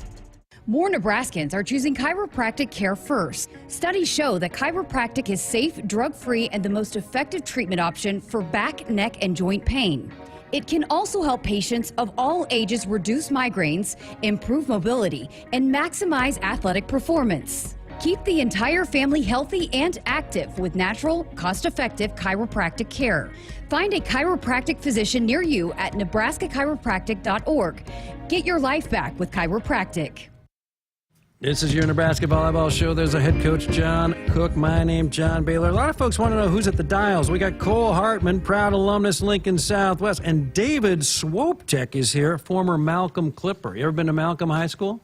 More Nebraskans are choosing chiropractic care first. Studies show that chiropractic is safe, drug-free, and the most effective treatment option for back, neck, and joint pain. It can also help patients of all ages reduce migraines, improve mobility, and maximize athletic performance. Keep the entire family healthy and active with natural, cost-effective chiropractic care. Find a chiropractic physician near you at nebraskachiropractic.org. Get your life back with chiropractic. This is your Nebraska Volleyball Show. There's a head coach, John Cook. My name, John Baylor. A lot of folks want to know who's at the dials. We got Cole Hartman, proud alumnus, Lincoln Southwest. And David Swoptek is here, former Malcolm Clipper. You ever been to Malcolm High School?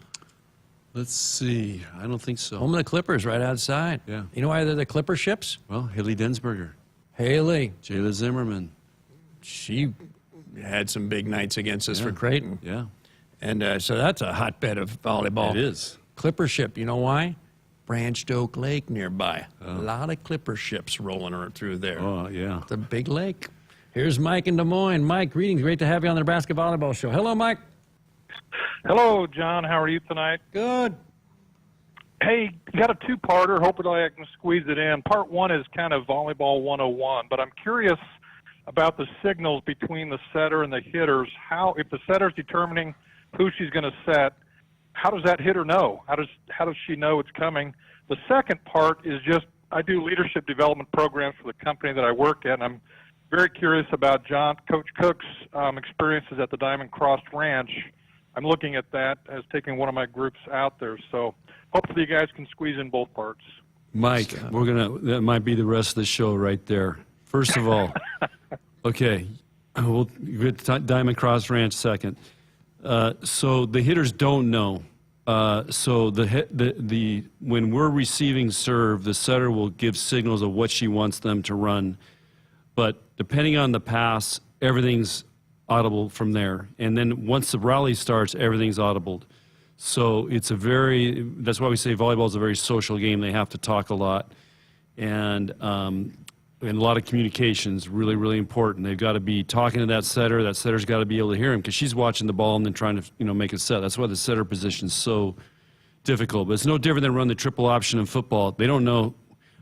Let's see. I don't think so. Home of the Clippers right outside. Yeah. You know why they're the Clipper ships? Well, Haley Densberger. Haley. Jayla Zimmerman. She had some big nights against us for Creighton. Yeah. And so that's a hotbed of volleyball. It is. Clipper ship, you know why? Branched Oak Lake nearby. A lot of Clipper ships rolling through there. Oh, yeah. It's a big lake. Here's Mike in Des Moines. Mike, greetings. Great to have you on the Nebraska Volleyball Show. Hello, Mike. Hello, John. How are you tonight? Good. Hey, got a two-parter. Hopefully I can squeeze it in. Part one is kind of volleyball 101, but I'm curious about the signals between the setter and the hitters. How, if the setter's determining who she's going to set, how does that hitter know? How does she know it's coming? The second part is just, I do leadership development programs for the company that I work at, and I'm very curious about Coach Cook's experiences at the Diamond Cross Ranch. I'm looking at that as taking one of my groups out there. So hopefully you guys can squeeze in both parts. Mike, that might be the rest of the show right there. First of all, okay, we'll get to Diamond Cross Ranch second. So the hitters don't know. So when we're receiving serve, the setter will give signals of what she wants them to run. But depending on the pass, everything's audible from there. And then once the rally starts, everything's audible. So that's why we say volleyball is a very social game. They have to talk a lot. And a lot of communication's really, really important. They've got to be talking to that setter. That setter's got to be able to hear him because she's watching the ball and then trying to, make a set. That's why the setter position's so difficult. But it's no different than run the triple option in football. They don't know,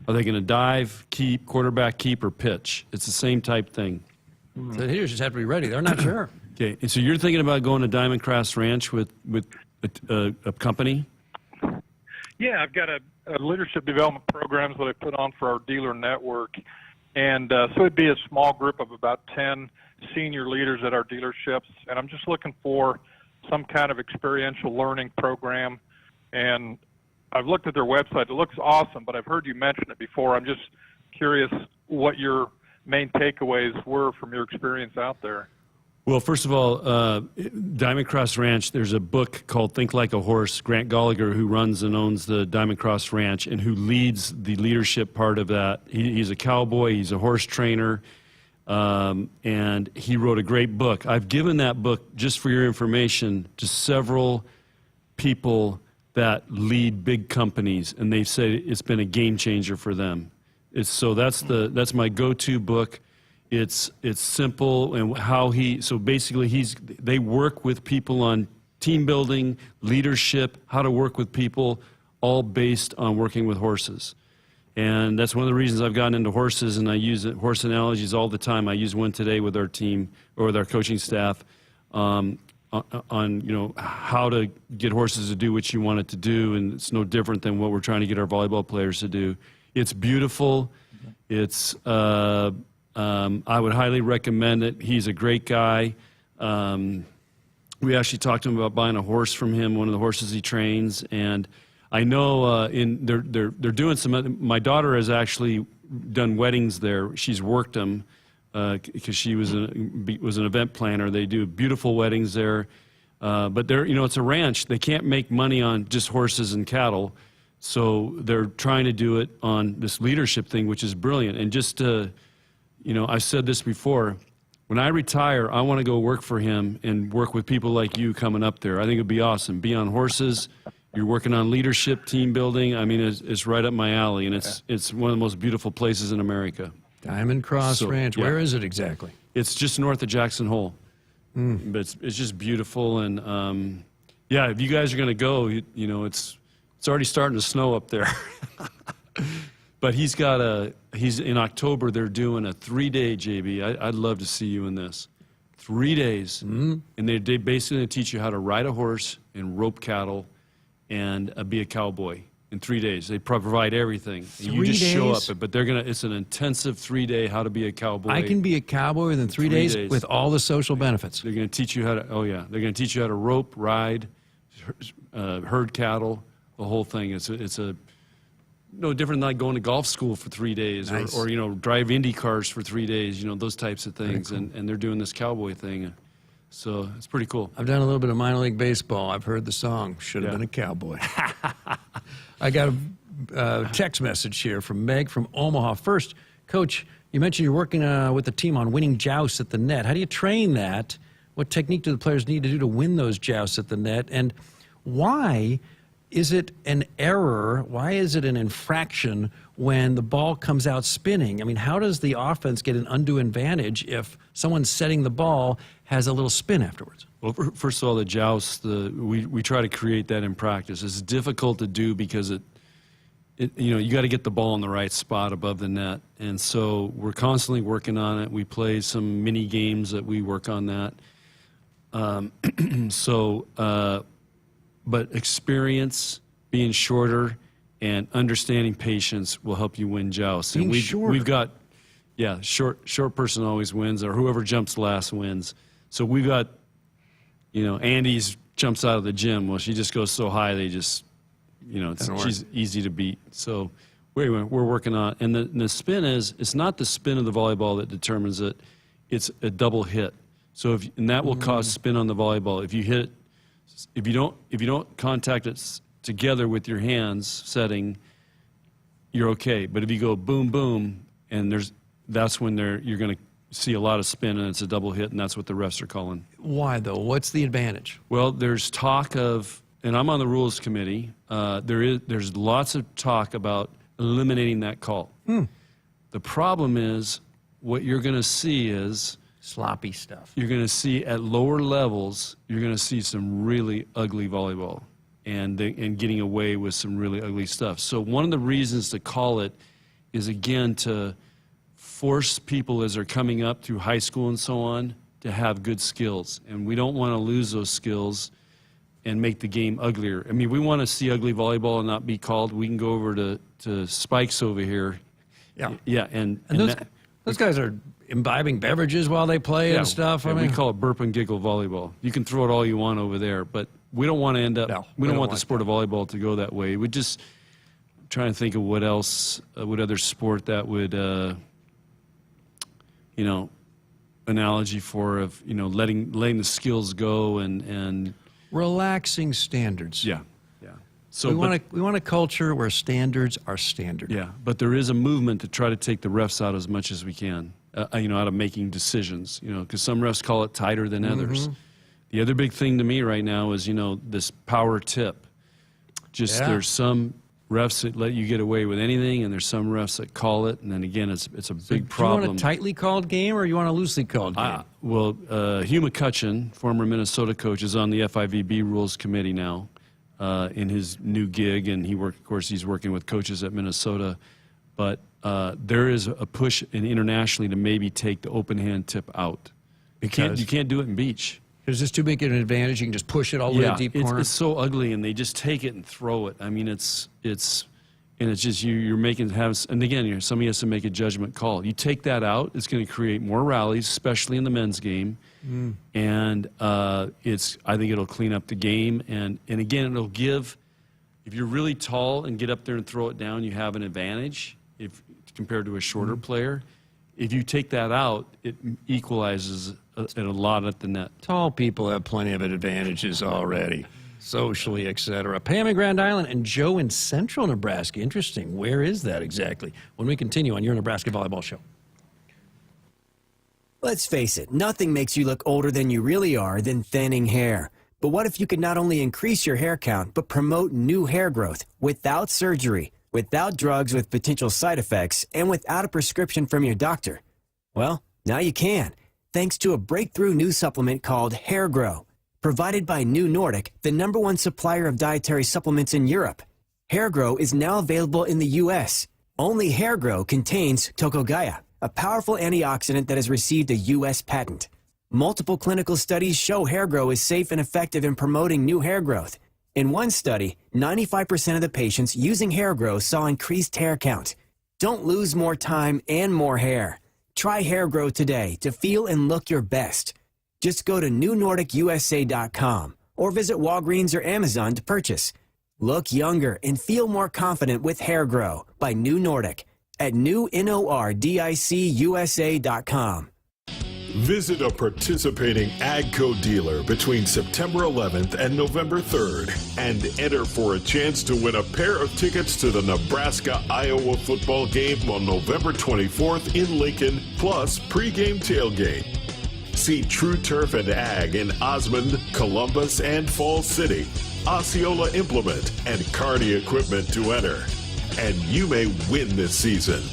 are they going to dive, keep, quarterback, keep, or pitch? It's the same type thing. So the hitters just have to be ready. They're not sure. Okay, and so you're thinking about going to Diamond Cross Ranch with a company? Yeah, I've got a leadership development programs that I put on for our dealer network. And so it'd be a small group of about 10 senior leaders at our dealerships. And I'm just looking for some kind of experiential learning program. And I've looked at their website. It looks awesome, but I've heard you mention it before. I'm just curious what your main takeaways were from your experience out there. Well, first of all, Diamond Cross Ranch, there's a book called Think Like a Horse. Grant Gallagher, who runs and owns the Diamond Cross Ranch and who leads the leadership part of that. He's a cowboy. He's a horse trainer. And he wrote a great book. I've given that book, just for your information, to several people that lead big companies, and they say it's been a game changer for them. That's my go-to book. It's simple, and they work with people on team building, leadership, how to work with people, all based on working with horses. And that's one of the reasons I've gotten into horses, and I use horse analogies all the time. I use one today with our team or with our coaching staff on how to get horses to do what you want it to do, and it's no different than what we're trying to get our volleyball players to do. It's beautiful. It's I would highly recommend it. He's a great guy. We actually talked to him about buying a horse from him, one of the horses he trains. And I know they're doing some. My daughter has actually done weddings there. She's worked them because she was an event planner. They do beautiful weddings there. But they're, it's a ranch. They can't make money on just horses and cattle. So they're trying to do it on this leadership thing, which is brilliant. And just to, I've said this before, when I retire, I want to go work for him and work with people like you coming up there. I think it'd be awesome. Be on horses. You're working on leadership, team building. I mean, it's right up my alley, and it's one of the most beautiful places in America. Diamond Cross Ranch. Yeah. Where is it exactly? It's just north of Jackson Hole. But it's just beautiful, and if you guys are going to go, it's already starting to snow up there. But he's in October. They're doing a 3-day, JB. I'd love to see you in this. 3 days, and they basically teach you how to ride a horse and rope cattle, and be a cowboy in 3 days. They provide everything. And you just show up, but it's an intensive 3-day how to be a cowboy. I can be a cowboy within 3 days with all the social benefits. They're going to teach you how to, they're going to teach you how to rope, ride, herd cattle, the whole thing. It's no different than like going to golf school for 3 days or drive Indy cars for 3 days, those types of things. Cool. And they're doing this cowboy thing. So it's pretty cool. I've done a little bit of minor league baseball. I've heard the song, Should Have Been a Cowboy. I got a text message here from Meg from Omaha. First, Coach, you mentioned you're working with the team on winning jousts at the net. How do you train that? What technique do the players need to do to win those jousts at the net? And why is it an error? Why is it an infraction when the ball comes out spinning? I mean, how does the offense get an undue advantage if someone setting the ball has a little spin afterwards? Well, first of all, the joust, we try to create that in practice. It's difficult to do because you got to get the ball in the right spot above the net. And so we're constantly working on it. We play some mini games that we work on that. But experience, being shorter, and understanding patience will help you win jousts. Being shorter. We've got, short person always wins, or whoever jumps last wins. So we've got, Andy's jumps out of the gym. Well, she just goes so high, they just, she's easy to beat. So we're working on, and the spin it's not the spin of the volleyball that determines it. It's a double hit. So and that will cause spin on the volleyball. If you hit it, if you don't contact it together with your hands setting, you're okay. But if you go boom, boom, and that's when you're going to see a lot of spin, and it's a double hit, and that's what the refs are calling. Why, though? What's the advantage? Well, there's talk of, and I'm on the rules committee, there's lots of talk about eliminating that call. The problem is, what you're going to see is sloppy stuff. You're going to see at lower levels, you're going to see some really ugly volleyball and getting away with some really ugly stuff. So one of the reasons to call it is, again, to force people as they're coming up through high school and so on to have good skills. And we don't want to lose those skills and make the game uglier. I mean, we want to see ugly volleyball and not be called. We can go over to Spikes over here. Yeah. Yeah, and those guys are imbibing beverages while they play and stuff. I mean, we call it burp and giggle volleyball. You can throw it all you want over there, but we don't want to end up. We don't want the sport of volleyball to go that way. We just trying to think of what else, what other sport that would, analogy for letting the skills go and relaxing standards. Yeah. So we want a culture where standards are standard. Yeah, but there is a movement to try to take the refs out as much as we can, out of making decisions, because some refs call it tighter than others. The other big thing to me right now is, this power tip. There's some refs that let you get away with anything, and there's some refs that call it, and then again, it's a big problem. Do you want a tightly called game, or you want a loosely called game? Hugh McCutcheon, former Minnesota coach, is on the FIVB Rules Committee now. In his new gig, and he's working with coaches at Minnesota. But there is a push internationally to maybe take the open hand tip out. You can't do it in beach. Is this too big an advantage? You can just push it all the way to deep corner? It's so ugly, and they just take it and throw it. I mean, it's just you're making and again, somebody has to make a judgment call. You take that out, it's going to create more rallies, especially in the men's game. And I think it'll clean up the game, and again, it'll give, if you're really tall and get up there and throw it down, you have an advantage if compared to a shorter player. if you take that out, it equalizes a lot at the net. Tall people have plenty of advantages already, socially, etc. Pam in Grand Island and Joe in central Nebraska. Interesting. Where is that exactly? When we continue on your Nebraska Volleyball Show. Let's face it, nothing makes you look older than you really are than thinning hair. But what if you could not only increase your hair count, but promote new hair growth without surgery, without drugs with potential side effects, and without a prescription from your doctor? Well, now you can, thanks to a breakthrough new supplement called Hair Grow, provided by New Nordic, the #1 supplier of dietary supplements in Europe. Hair Grow is now available in the U.S. Only Hair Grow contains tocogaya, a powerful antioxidant that has received a U.S. patent. Multiple clinical studies show Hair Grow is safe and effective in promoting new hair growth. In one study, 95% of the patients using Hair Grow saw increased hair count. Don't lose more time and more hair. Try Hair Grow today to feel and look your best. Just go to newnordicusa.com or visit Walgreens or Amazon to purchase. Look younger and feel more confident with Hair Grow by New Nordic at newnordicusa.com. Visit a participating AGCO dealer between September 11th and November 3rd and enter for a chance to win a pair of tickets to the Nebraska-Iowa football game on November 24th in Lincoln, plus pregame tailgate. See True Turf and Ag in Osmond, Columbus, and Falls City, Osceola Implement, and Kearney Equipment to enter. And you may win this season.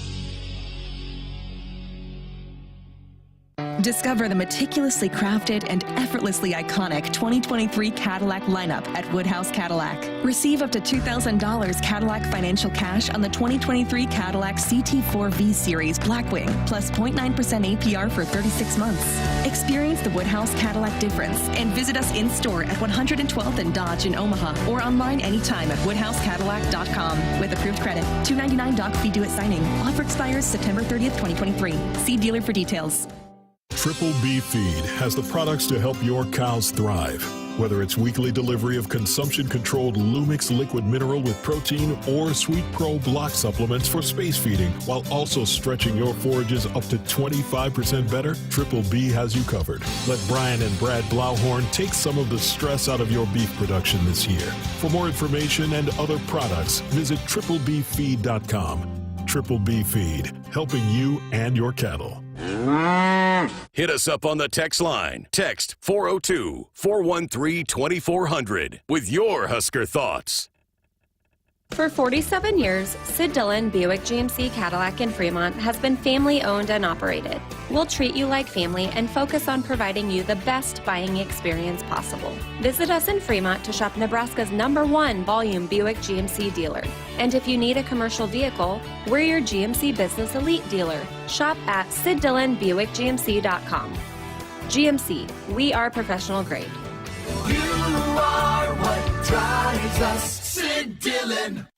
Discover the meticulously crafted and effortlessly iconic 2023 Cadillac lineup at Woodhouse Cadillac. Receive up to $2,000 Cadillac financial cash on the 2023 Cadillac CT4 V Series Blackwing, plus 0.9% APR for 36 months. Experience the Woodhouse Cadillac difference and visit us in store at 112th and Dodge in Omaha or online anytime at woodhousecadillac.com with approved credit. $299 doc fee due at signing. Offer expires September 30th, 2023. See dealer for details. Triple B Feed has the products to help your cows thrive. Whether it's weekly delivery of consumption-controlled Lumix liquid mineral with protein or Sweet Pro block supplements for space feeding, while also stretching your forages up to 25% better, Triple B has you covered. Let Brian and Brad Blauhorn take some of the stress out of your beef production this year. For more information and other products, visit triplebfeed.com. Triple B Feed, helping you and your cattle. Hit us up on the text line. Text 402-413-2400 with your Husker thoughts. For 47 years, Sid Dillon Buick GMC Cadillac in Fremont has been family owned and operated. We'll treat you like family and focus on providing you the best buying experience possible. Visit us in Fremont to shop Nebraska's #1 volume Buick GMC dealer. And if you need a commercial vehicle, we're your GMC Business Elite dealer. Shop at SidDillonBuickGMC.com. GMC, we are professional grade. You are what drives us, Sid Dillon.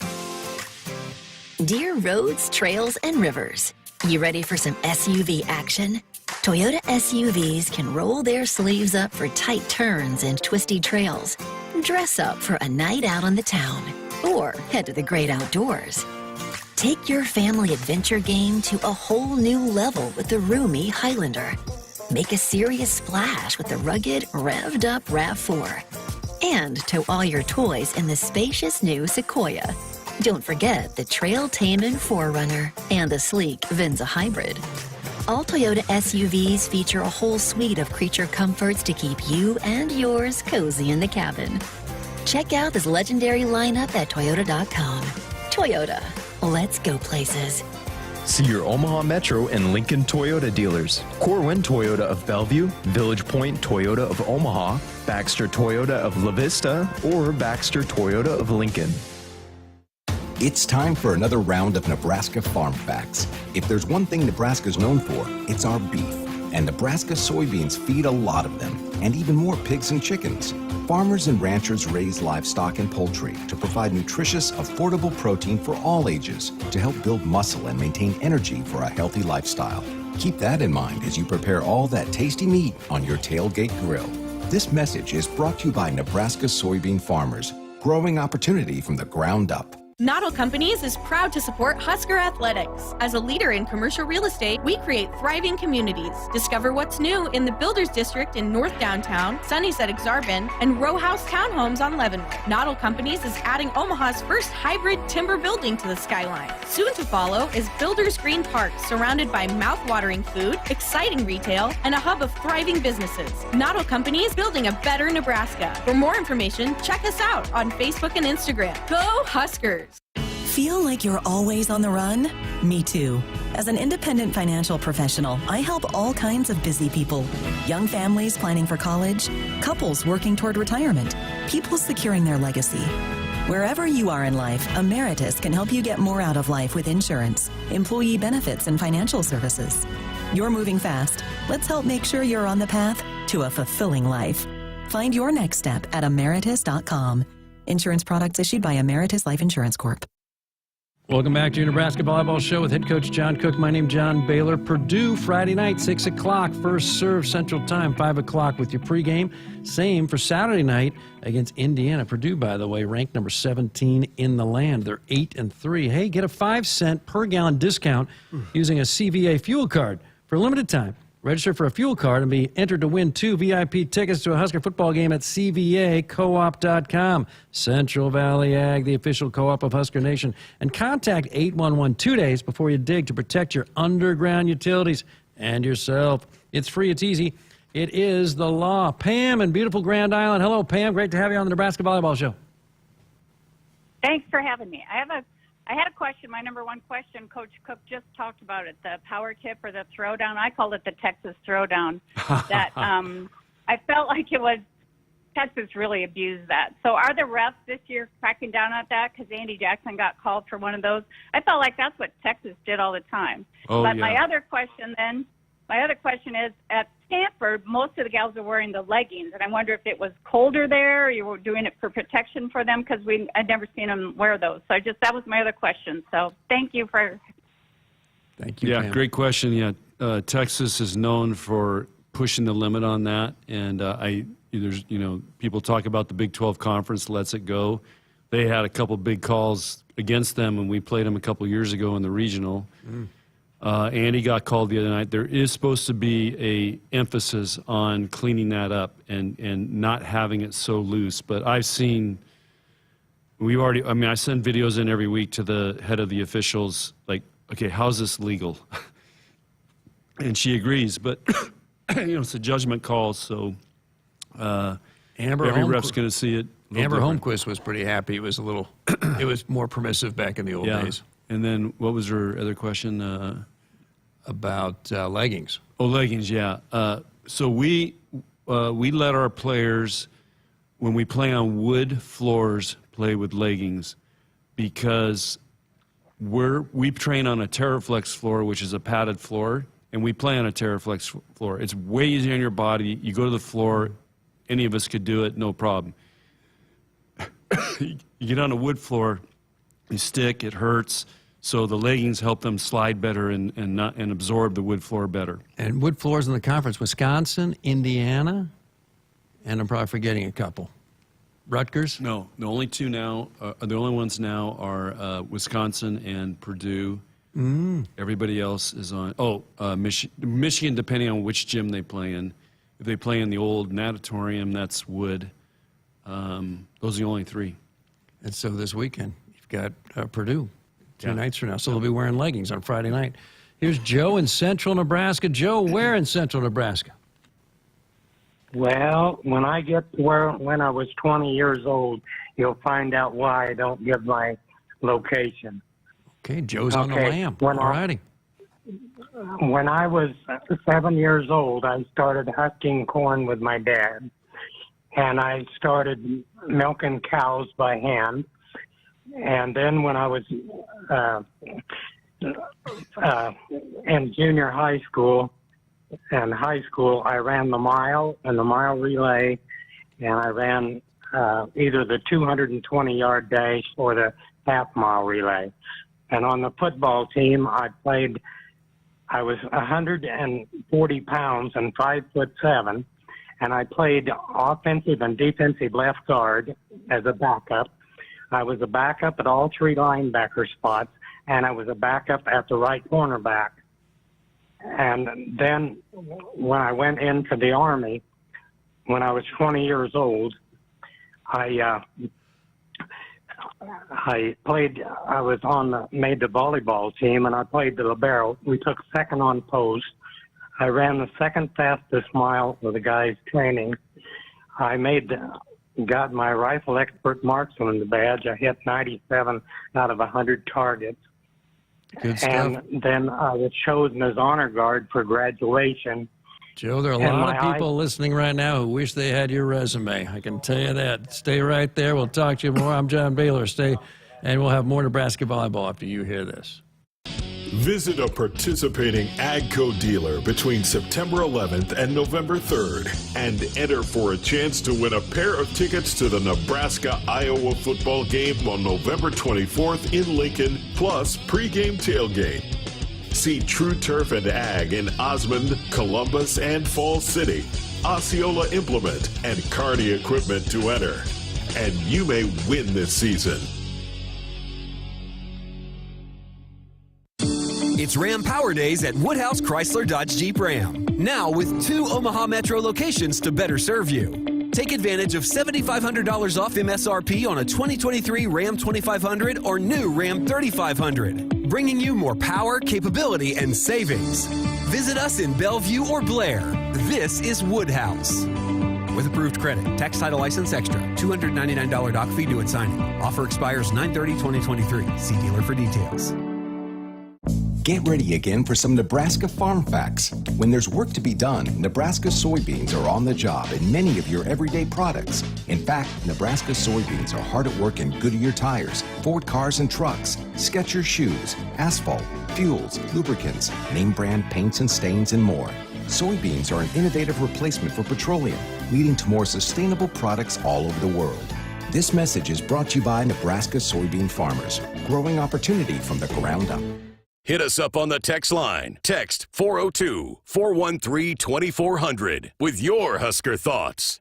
Dear roads, trails, and rivers, you ready for some SUV action? Toyota SUVs can roll their sleeves up for tight turns and twisty trails, dress up for a night out on the town, or head to the great outdoors. Take your family adventure game to a whole new level with the roomy Highlander. Make a serious splash with the rugged, revved-up RAV4. And tow all your toys in the spacious new Sequoia. Don't forget the trail-taming 4Runner and the sleek Venza Hybrid. All Toyota SUVs feature a whole suite of creature comforts to keep you and yours cozy in the cabin. Check out this legendary lineup at Toyota.com. Toyota, let's go places. See your Omaha Metro and Lincoln Toyota dealers. Corwin Toyota of Bellevue, Village Point Toyota of Omaha, Baxter Toyota of La Vista, or Baxter Toyota of Lincoln. It's time for another round of Nebraska Farm Facts. If there's one thing Nebraska's known for, it's our beef. And Nebraska soybeans feed a lot of them, and even more pigs and chickens. Farmers and ranchers raise livestock and poultry to provide nutritious, affordable protein for all ages to help build muscle and maintain energy for a healthy lifestyle. Keep that in mind as you prepare all that tasty meat on your tailgate grill. This message is brought to you by Nebraska soybean farmers, growing opportunity from the ground up. Noddle Companies is proud to support Husker Athletics. As a leader in commercial real estate, we create thriving communities. Discover what's new in the Builders District in North Downtown, Sunny's at Exarban, and Row House Townhomes on Leavenworth. Noddle Companies is adding Omaha's first hybrid timber building to the skyline. Soon to follow is Builders Green Park, surrounded by mouth-watering food, exciting retail, and a hub of thriving businesses. Noddle Companies, building a better Nebraska. For more information, check us out on Facebook and Instagram. Go Huskers! Feel like you're always on the run? Me too. As an independent financial professional, I help all kinds of busy people. Young families planning for college, couples working toward retirement, people securing their legacy. Wherever you are in life, Emeritus can help you get more out of life with insurance, employee benefits, and financial services. You're moving fast. Let's help make sure you're on the path to a fulfilling life. Find your next step at emeritus.com. Insurance products issued by Emeritus Life Insurance Corp. Welcome back to your Nebraska Volleyball Show with head coach John Cook. My name's John Baylor. Purdue, Friday night, 6 o'clock. First serve Central Time, 5 o'clock with your pregame. Same for Saturday night against Indiana. Purdue, by the way, ranked number 17 in the land. They're 8-3. Hey, get a 5-cent per gallon discount using a CVA fuel card for a limited time. Register for a fuel card and be entered to win 2 VIP tickets to a Husker football game at CVAcoop.com. Central Valley Ag, the official co-op of Husker Nation. And contact 811 2 days before you dig to protect your underground utilities and yourself. It's free, it's easy. It is the law. Pam in beautiful Grand Island. Hello, Pam. Great to have you on the Nebraska Volleyball Show. Thanks for having me. I had a question. My number one question, Coach Cook just talked about it, the power tip or the throwdown. I called it the Texas throwdown. That I felt like it was Texas really abused that. So are the refs this year cracking down on that? Because Andy Jackson got called for one of those. I felt like that's what Texas did all the time. But my other question is, at Stanford, most of the gals are wearing the leggings, and I wonder if it was colder there, or you were doing it for protection for them, because I'd never seen them wear those. So that was my other question. So thank you for. Thank you. Yeah, Pam. great question. Yeah, Texas is known for pushing the limit on that, and there's people talk about the Big 12 conference lets it go. They had a couple big calls against them, and we played them a couple years ago in the regional. Andy got called the other night. There is supposed to be a emphasis on cleaning that up and not having it so loose. But I send videos in every week to the head of the officials, like, okay, how's this legal? And she agrees, but it's a judgment call, so every ref's going to see it. Amber Holmquist was pretty happy. It was it was more permissive back in the old days. And then what was her other question? About leggings. Oh, leggings, yeah. So we let our players, when we play on wood floors, play with leggings, because we train on a Terraflex floor, which is a padded floor, and we play on a Terraflex floor. It's way easier on your body. You go to the floor, any of us could do it, no problem. You get on a wood floor, you stick, it hurts. So the leggings help them slide better and absorb the wood floor better. And wood floors in the conference, Wisconsin, Indiana, and I'm probably forgetting a couple. Rutgers? No, the only two now, the only ones now are Wisconsin and Purdue. Everybody else is on, Michigan, depending on which gym they play in. If they play in the old natatorium, that's wood. Those are the only three. And so this weekend, you've got Purdue. 2 nights from now, so they'll be wearing leggings on Friday night. Here's Joe in central Nebraska. Joe, where in central Nebraska? Well, when I get to when I was 20 years old, you'll find out why I don't give my location. Okay, Joe's on the lam. All righty. When I was 7 years old, I started husking corn with my dad, and I started milking cows by hand. And then when I was in junior high school and high school, I ran the mile and the mile relay, and I ran either the 220-yard dash or the half-mile relay. And on the football team, I was 140 pounds and 5'7", and I played offensive and defensive left guard as a backup. I was a backup at all three linebacker spots, and I was a backup at the right cornerback. And then when I went into the Army, when I was 20 years old, made the volleyball team, and I played the libero. We took second on post. I ran the second fastest mile with the guys training. I got my rifle expert marksman badge. I hit 97 out of 100 targets. Good stuff. And then I was chosen as honor guard for graduation. Joe, there are a lot of people listening right now who wish they had your resume. I can tell you that. Stay right there. We'll talk to you more. I'm John Baylor. Stay, and we'll have more Nebraska volleyball after you hear this. Visit a participating AGCO dealer between September 11th and November 3rd and enter for a chance to win a pair of tickets to the Nebraska-Iowa football game on November 24th in Lincoln, plus pregame tailgate. See True Turf and Ag in Osmond, Columbus, and Falls City, Osceola Implement, and Kearney Equipment to enter. And you may win this season. It's Ram Power Days at Woodhouse Chrysler Dodge Jeep Ram. Now with 2 Omaha Metro locations to better serve you. Take advantage of $7,500 off MSRP on a 2023 Ram 2500 or new Ram 3500, bringing you more power, capability, and savings. Visit us in Bellevue or Blair. This is Woodhouse. With approved credit, tax title license extra, $299 doc fee due at signing. Offer expires 9/30/2023. See dealer for details. Get ready again for some Nebraska farm facts. When there's work to be done, Nebraska soybeans are on the job in many of your everyday products. In fact, Nebraska soybeans are hard at work in Goodyear tires, Ford cars and trucks, Skechers shoes, asphalt, fuels, lubricants, name brand paints and stains, and more. Soybeans are an innovative replacement for petroleum, leading to more sustainable products all over the world. This message is brought to you by Nebraska soybean farmers, growing opportunity from the ground up. Hit us up on the text line. Text 402-413-2400 with your Husker thoughts.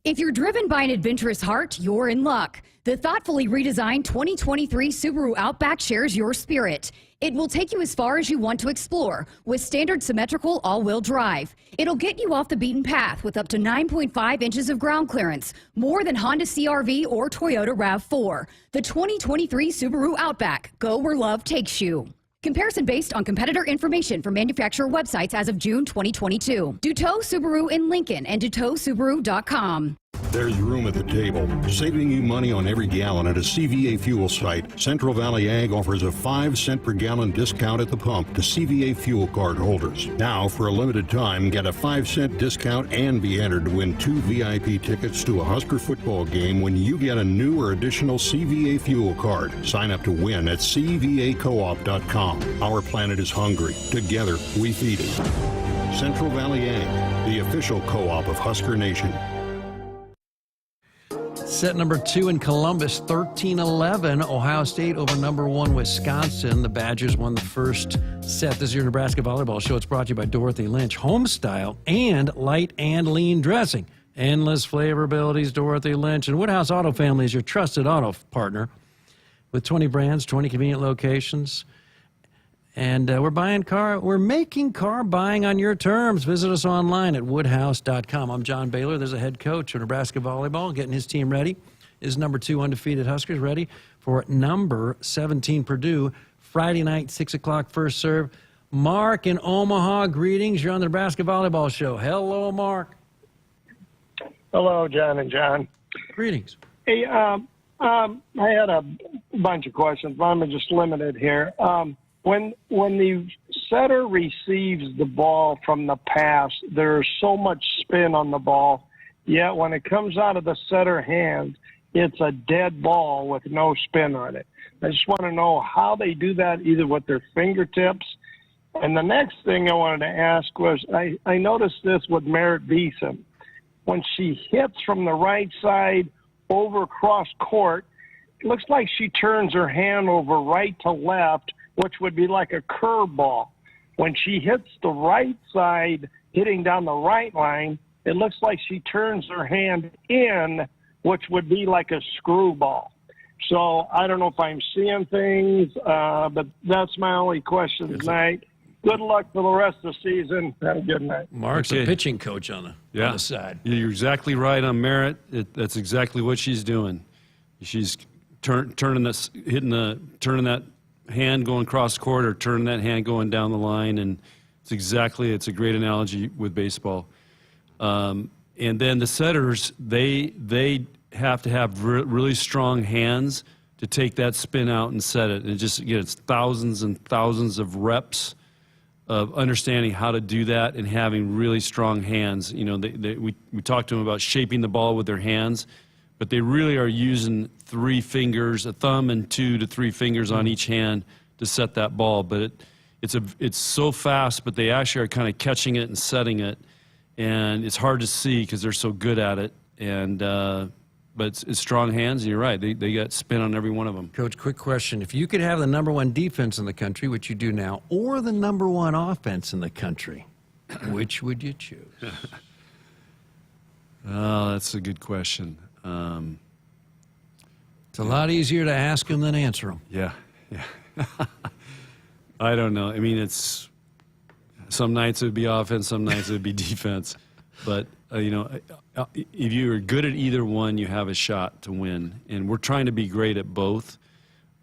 If you're driven by an adventurous heart, you're in luck. The thoughtfully redesigned 2023 Subaru Outback shares your spirit. It will take you as far as you want to explore with standard symmetrical all-wheel drive. It'll get you off the beaten path with up to 9.5 inches of ground clearance, more than Honda CR-V or Toyota RAV4. The 2023 Subaru Outback. Go where love takes you. Comparison based on competitor information from manufacturer websites as of June 2022. Duteau Subaru in Lincoln and DuteauSubaru.com. There's room at the table, saving you money on every gallon at a CVA fuel site. Central Valley Ag offers a 5-cent per gallon discount at the pump to CVA fuel card holders. Now, for a limited time, get a 5-cent discount and be entered to win 2 VIP tickets to a Husker football game when you get a new or additional CVA fuel card. Sign up to win at CVAcoop.com. Our planet is hungry. Together, we feed it. Central Valley Ag, the official co-op of Husker Nation. Set number 2 in Columbus, 13-11. Ohio State over number 1 Wisconsin. The Badgers won the first set. This is your Nebraska Volleyball Show. It's brought to you by Dorothy Lynch. Home style and light and lean dressing. Endless flavor abilities, Dorothy Lynch. And Woodhouse Auto Family is your trusted auto partner with 20 brands, 20 convenient locations. And we're making car buying on your terms. Visit us online at woodhouse.com. I'm John Baylor. There's a head coach of Nebraska Volleyball getting his team ready. Is number 2 undefeated Huskers ready for number 17 Purdue. Friday night, 6 o'clock first serve. Mark in Omaha, greetings. You're on the Nebraska Volleyball Show. Hello, Mark. Hello, John and John. Greetings. Hey, I had a bunch of questions, but I'm just limited here. When the setter receives the ball from the pass, there's so much spin on the ball, yet when it comes out of the setter hand, it's a dead ball with no spin on it. I just want to know how they do that, either with their fingertips. And the next thing I wanted to ask was, I noticed this with Merritt Beeson. When she hits from the right side over across court, it looks like she turns her hand over right to left, which would be like a curveball. When she hits the right side, hitting down the right line, it looks like she turns her hand in, which would be like a screwball. So I don't know if I'm seeing things, but that's my only question tonight. Good luck for the rest of the season. Have a good night. Mark's a pitching coach on the side. You're exactly right on Merritt. That's exactly what she's doing. She's turning that hand going cross court, or turning that hand going down the line, and it's a great analogy with baseball. And then the setters, they have to have really strong hands to take that spin out and set it. And it's thousands and thousands of reps of understanding how to do that and having really strong hands. You know, we talked to them about shaping the ball with their hands, but they really are using 3 fingers, a thumb and 2 to 3 fingers on each hand to set that ball. But it's so fast, but they actually are kind of catching it and setting it, and it's hard to see because they're so good at it. And but it's strong hands, and you're right. They got spin on every one of them. Coach, quick question. If you could have the number 1 defense in the country, which you do now, or the number 1 offense in the country, which would you choose? Oh, that's a good question. It's a lot easier to ask them than answer them. Yeah. I don't know. I mean, it's some nights it would be offense, some nights it would be defense. But, if you are good at either one, you have a shot to win. And we're trying to be great at both.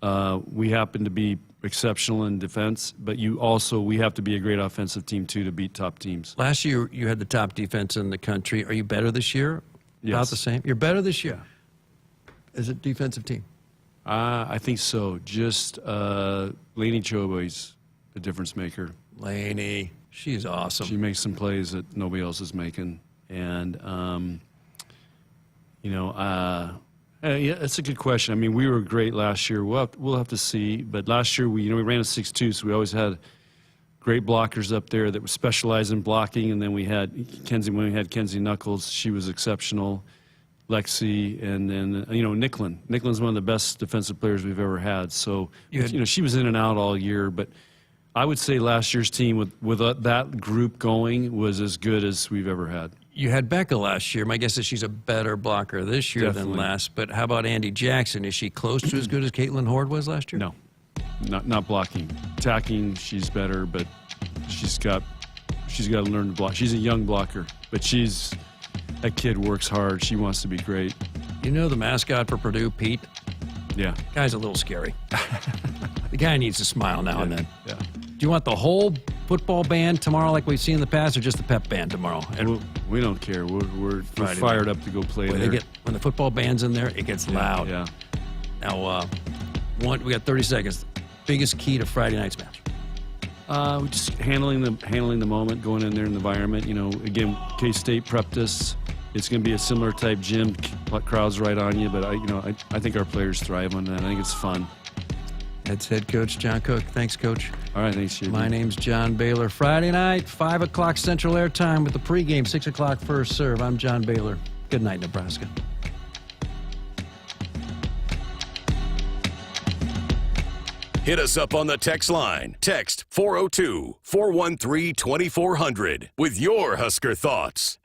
We happen to be exceptional in defense, but we have to be a great offensive team, too, to beat top teams. Last year, you had the top defense in the country. Are you better this year? Yes. About the same? You're better this year as a defensive team? I think so. Just Lainey Choboy's a difference maker. Lainey, she's awesome. She makes some plays that nobody else is making. And, yeah, that's a good question. I mean, we were great last year. We'll have to see. But last year, we ran a 6-2, so we always had great blockers up there that were specialized in blocking. And then we had Kenzie Knuckles, she was exceptional. Lexi, and then, Nicklin. Nicklin's one of the best defensive players we've ever had. So, she was in and out all year. But I would say last year's team with that group going was as good as we've ever had. You had Becca last year. My guess is she's a better blocker this year than last. But how about Andy Jackson? Is she close to as good as Caitlin Horde was last year? No, not blocking. Attacking, she's better, but she's got to learn to block. She's a young blocker, but that kid works hard. She wants to be great. You know the mascot for Purdue, Pete? Yeah. Guy's a little scary. The guy needs to smile now and then. Yeah. Do you want the whole football band tomorrow like we've seen in the past, or just the pep band tomorrow? And we don't care. We're fired up to go play there. When the football band's in there, it gets loud. Yeah. Now, we got 30 seconds. Biggest key to Friday night's match? Just handling the moment, going in there in the environment. Again, K-State prepped us. It's going to be a similar type gym. Crowd's right on you, but I think our players thrive on that. I think it's fun. That's head coach John Cook. Thanks, Coach. All right, thanks, JB. My name's John Baylor. Friday night, 5 o'clock Central Air Time with the pregame, 6 o'clock first serve. I'm John Baylor. Good night, Nebraska. Hit us up on the text line. Text 402-413-2400 with your Husker thoughts.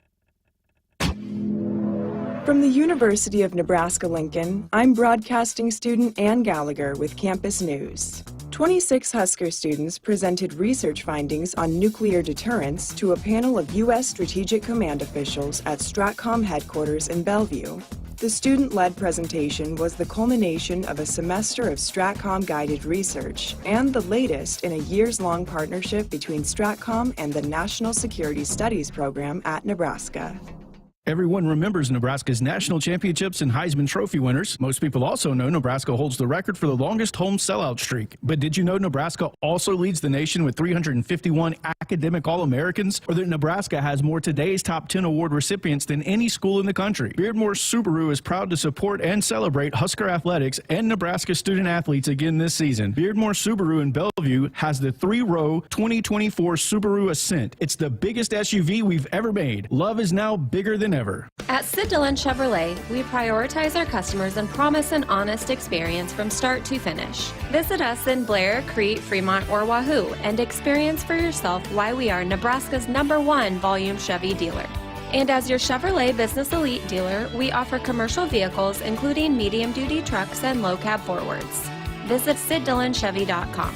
From the University of Nebraska-Lincoln, I'm broadcasting student Ann Gallagher with Campus News. 26 Husker students presented research findings on nuclear deterrence to a panel of U.S. Strategic Command officials at STRATCOM headquarters in Bellevue. The student-led presentation was the culmination of a semester of STRATCOM-guided research and the latest in a years-long partnership between STRATCOM and the National Security Studies Program at Nebraska. Everyone remembers Nebraska's national championships and Heisman Trophy winners. Most people also know Nebraska holds the record for the longest home sellout streak. But did you know Nebraska also leads the nation with 351 academic All-Americans? Or that Nebraska has more today's top 10 award recipients than any school in the country? Beardmore Subaru is proud to support and celebrate Husker athletics and Nebraska student athletes again this season. Beardmore Subaru in Bellevue has the 3-row 2024 Subaru Ascent. It's the biggest SUV we've ever made. Love is now bigger than ever. At Sid Dillon Chevrolet, we prioritize our customers and promise an honest experience from start to finish. Visit us in Blair, Crete, Fremont, or Wahoo and experience for yourself why we are Nebraska's #1 volume Chevy dealer. And as your Chevrolet Business Elite dealer, we offer commercial vehicles, including medium-duty trucks and low-cab forwards. Visit SidDillonChevy.com.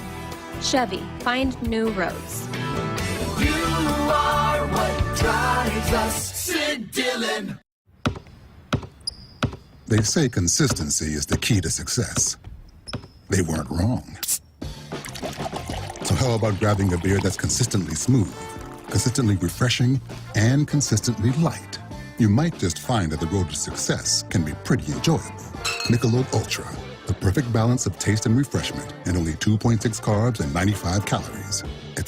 Chevy, find new roads. You are what drives us, Sid Dillon. They say consistency is the key to success. They weren't wrong. So how about grabbing a beer that's consistently smooth, consistently refreshing, and consistently light? You might just find that the road to success can be pretty enjoyable. Michelob Ultra, the perfect balance of taste and refreshment, and only 2.6 carbs and 95 calories. It's